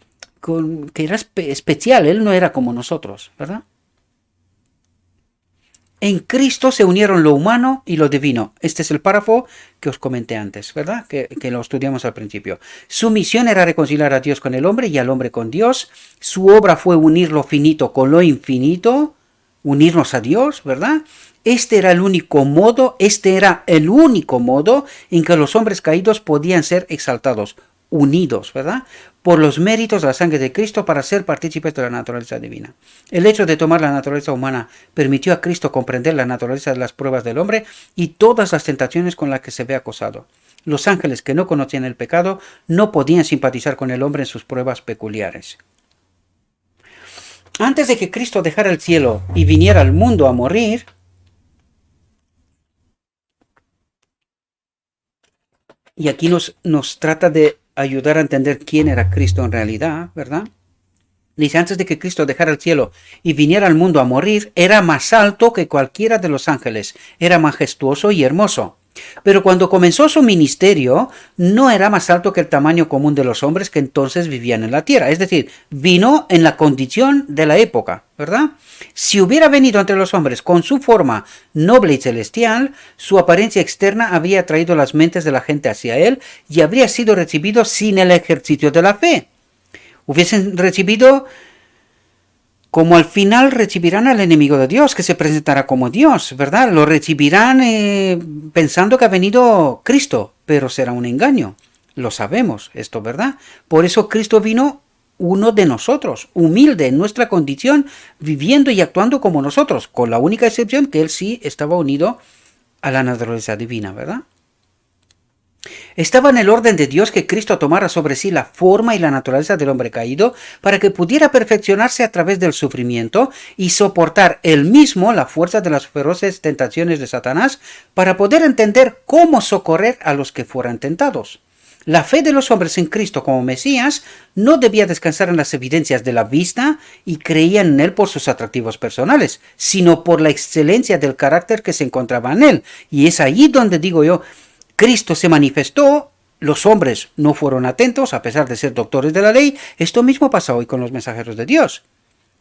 que era especial. Él no era como nosotros, ¿verdad? En Cristo se unieron lo humano y lo divino. Este es el párrafo que os comenté antes, ¿verdad? Que lo estudiamos al principio. Su misión era reconciliar a Dios con el hombre y al hombre con Dios. Su obra fue unir lo finito con lo infinito, unirnos a Dios, ¿verdad? Este era el único modo en que los hombres caídos podían ser exaltados, unidos, ¿verdad? Por los méritos de la sangre de Cristo para ser partícipes de la naturaleza divina. El hecho de tomar la naturaleza humana permitió a Cristo comprender la naturaleza de las pruebas del hombre y todas las tentaciones con las que se ve acosado. Los ángeles que no conocían el pecado no podían simpatizar con el hombre en sus pruebas peculiares. Antes de que Cristo dejara el cielo y viniera al mundo a morir, y aquí nos trata de ayudar a entender quién era Cristo en realidad, ¿verdad? Dice, antes de que Cristo dejara el cielo y viniera al mundo a morir, era más alto que cualquiera de los ángeles, era majestuoso y hermoso. Pero cuando comenzó su ministerio, no era más alto que el tamaño común de los hombres que entonces vivían en la tierra. Es decir, vino en la condición de la época, ¿verdad? Si hubiera venido entre los hombres con su forma noble y celestial, su apariencia externa habría atraído las mentes de la gente hacia él y habría sido recibido sin el ejercicio de la fe. Hubiesen recibido como al final recibirán al enemigo de Dios, que se presentará como Dios, ¿verdad? Lo recibirán pensando que ha venido Cristo, pero será un engaño. Lo sabemos esto, ¿verdad? Por eso Cristo vino uno de nosotros, humilde en nuestra condición, viviendo y actuando como nosotros, con la única excepción que él sí estaba unido a la naturaleza divina, ¿verdad? Estaba en el orden de Dios que Cristo tomara sobre sí la forma y la naturaleza del hombre caído para que pudiera perfeccionarse a través del sufrimiento y soportar él mismo la fuerza de las feroces tentaciones de Satanás para poder entender cómo socorrer a los que fueran tentados. La fe de los hombres en Cristo como Mesías no debía descansar en las evidencias de la vista y creían en él por sus atractivos personales, sino por la excelencia del carácter que se encontraba en él. Y es ahí donde digo yo, Cristo se manifestó, los hombres no fueron atentos a pesar de ser doctores de la ley. Esto mismo pasa hoy con los mensajeros de Dios,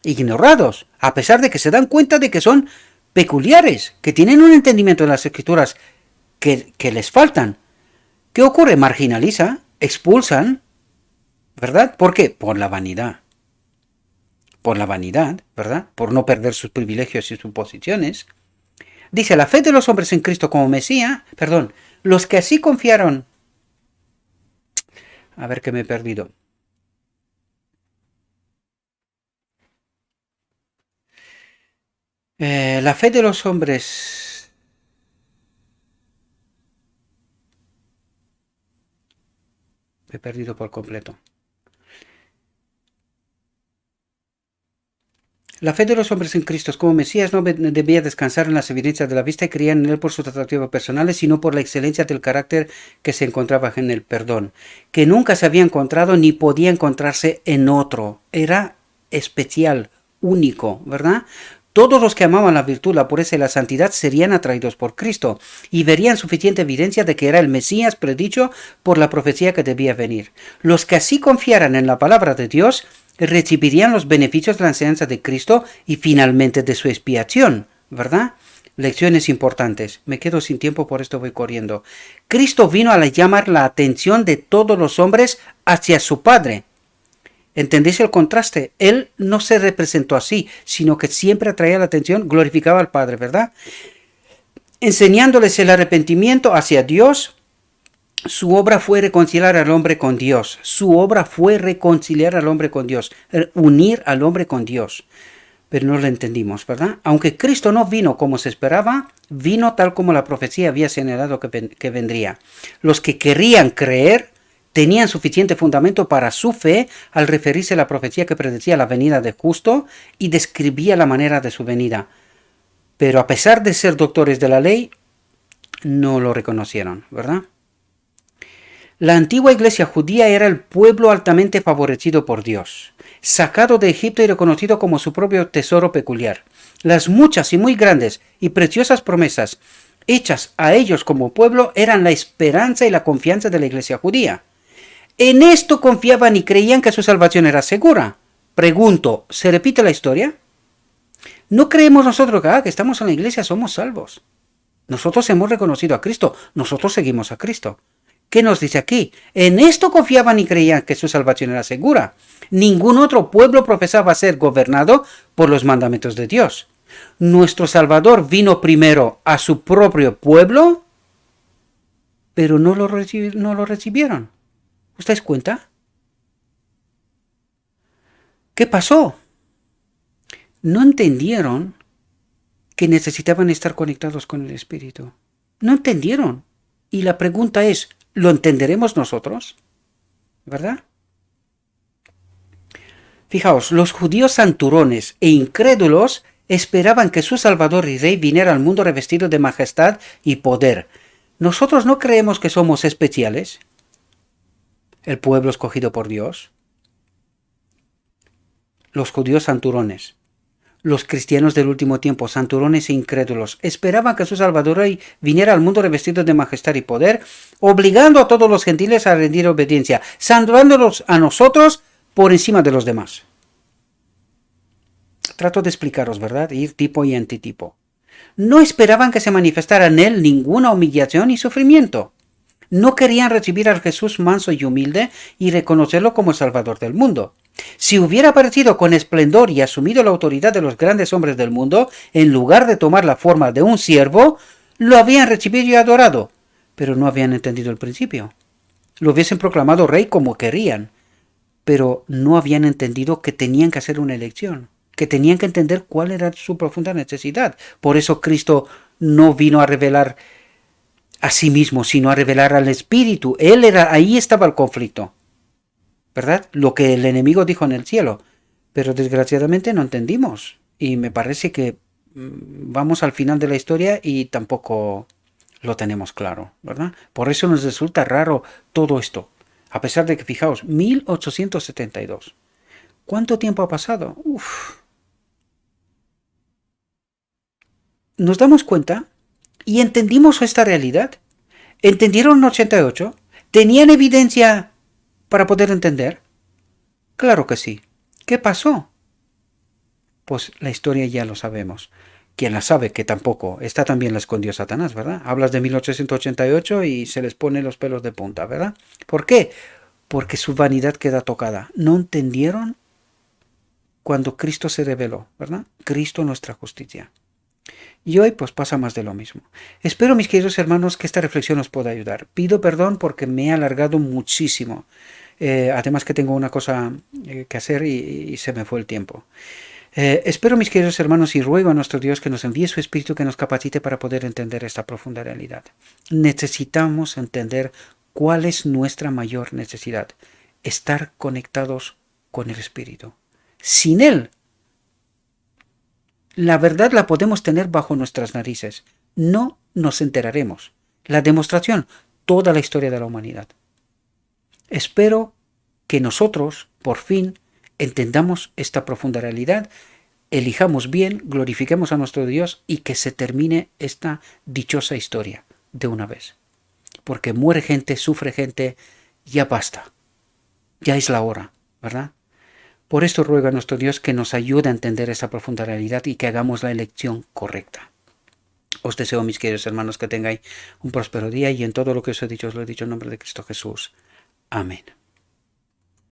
ignorados, a pesar de que se dan cuenta de que son peculiares, que tienen un entendimiento de las escrituras que les faltan. ¿Qué ocurre? Marginaliza, expulsan, ¿verdad? ¿Por qué? Por la vanidad. Por la vanidad, ¿verdad? Por no perder sus privilegios y sus posiciones. Dice, la fe de los hombres en Cristo como Mesías, los que así confiaron. A ver que me he perdido. La fe de los hombres. Me he perdido por completo. La fe de los hombres en Cristo como Mesías no debía descansar en las evidencias de la vista y creían en él por sus atractivos personales, sino por la excelencia del carácter que se encontraba en el perdón, que nunca se había encontrado ni podía encontrarse en otro. Era especial, único, ¿verdad? Todos los que amaban la virtud, la pureza y la santidad serían atraídos por Cristo y verían suficiente evidencia de que era el Mesías predicho por la profecía que debía venir. Los que así confiaran en la palabra de Dios recibirían los beneficios de la enseñanza de Cristo y finalmente de su expiación, ¿verdad? Lecciones importantes. Me quedo sin tiempo, por esto voy corriendo. Cristo vino a llamar la atención de todos los hombres hacia su Padre. ¿Entendéis el contraste? Él no se representó así, sino que siempre atraía la atención, glorificaba al Padre, ¿verdad? Enseñándoles el arrepentimiento hacia Dios. Su obra fue reconciliar al hombre con Dios. Su obra fue reconciliar al hombre con Dios, unir al hombre con Dios. Pero no lo entendimos, ¿verdad? Aunque Cristo no vino como se esperaba, vino tal como la profecía había señalado que vendría. Los que querían creer tenían suficiente fundamento para su fe al referirse a la profecía que predecía la venida de justo y describía la manera de su venida. Pero a pesar de ser doctores de la ley, no lo reconocieron, ¿verdad? La antigua iglesia judía era el pueblo altamente favorecido por Dios, sacado de Egipto y reconocido como su propio tesoro peculiar. Las muchas y muy grandes y preciosas promesas hechas a ellos como pueblo eran la esperanza y la confianza de la iglesia judía. En esto confiaban y creían que su salvación era segura. Pregunto, ¿se repite la historia? No creemos nosotros que estamos en la iglesia somos salvos. Nosotros hemos reconocido a Cristo, nosotros seguimos a Cristo. ¿Qué nos dice aquí? En esto confiaban y creían que su salvación era segura. Ningún otro pueblo profesaba ser gobernado por los mandamientos de Dios. Nuestro Salvador vino primero a su propio pueblo, pero no lo recibieron. ¿Os dais cuenta? ¿Qué pasó? No entendieron que necesitaban estar conectados con el Espíritu. No entendieron. Y la pregunta es, ¿lo entenderemos nosotros? ¿Verdad? Fijaos, los judíos santurones e incrédulos esperaban que su Salvador y Rey viniera al mundo revestido de majestad y poder. ¿Nosotros no creemos que somos especiales? El pueblo escogido por Dios. Los judíos santurones. Los cristianos del último tiempo, santurones e incrédulos, esperaban que su Salvador viniera al mundo revestido de majestad y poder, obligando a todos los gentiles a rendir obediencia, salvándolos a nosotros por encima de los demás. Trato de explicaros, ¿verdad? Ir tipo y antitipo. No esperaban que se manifestara en él ninguna humillación y sufrimiento. No querían recibir al Jesús manso y humilde y reconocerlo como el Salvador del mundo. Si hubiera aparecido con esplendor y asumido la autoridad de los grandes hombres del mundo, en lugar de tomar la forma de un siervo, lo habían recibido y adorado, pero no habían entendido el principio. Lo hubiesen proclamado rey como querían, pero no habían entendido que tenían que hacer una elección, que tenían que entender cuál era su profunda necesidad. Por eso Cristo no vino a revelar a sí mismo, sino a revelar al Espíritu. Ahí estaba el conflicto, ¿verdad? Lo que el enemigo dijo en el cielo. Pero desgraciadamente no entendimos. Y me parece que vamos al final de la historia y tampoco lo tenemos claro, ¿verdad? Por eso nos resulta raro todo esto. A pesar de que, fijaos, 1872. ¿Cuánto tiempo ha pasado? Uf. Nos damos cuenta y entendimos esta realidad. ¿Entendieron en 88? ¿Tenían evidencia para poder entender? Claro que sí. ¿Qué pasó? Pues la historia ya lo sabemos. Quien la sabe, que tampoco, esta también la escondió Satanás, ¿verdad? Hablas de 1888 y se les pone los pelos de punta, ¿verdad? ¿Por qué? Porque su vanidad queda tocada. No entendieron cuando Cristo se reveló, ¿verdad? Cristo nuestra justicia. Y hoy pues pasa más de lo mismo. Espero, mis queridos hermanos, que esta reflexión os pueda ayudar. Pido perdón porque me he alargado muchísimo. Además que tengo una cosa que hacer y se me fue el tiempo. Espero, mis queridos hermanos, y ruego a nuestro Dios que nos envíe su Espíritu que nos capacite para poder entender esta profunda realidad. Necesitamos entender cuál es nuestra mayor necesidad. Estar conectados con el Espíritu. Sin Él, la verdad la podemos tener bajo nuestras narices. No nos enteraremos. La demostración, toda la historia de la humanidad. Espero que nosotros, por fin, entendamos esta profunda realidad, elijamos bien, glorifiquemos a nuestro Dios y que se termine esta dichosa historia de una vez. Porque muere gente, sufre gente, ya basta. Ya es la hora, ¿verdad? Por esto ruego a nuestro Dios que nos ayude a entender esa profunda realidad y que hagamos la elección correcta. Os deseo, mis queridos hermanos, que tengáis un próspero día y en todo lo que os he dicho en nombre de Cristo Jesús. Amén.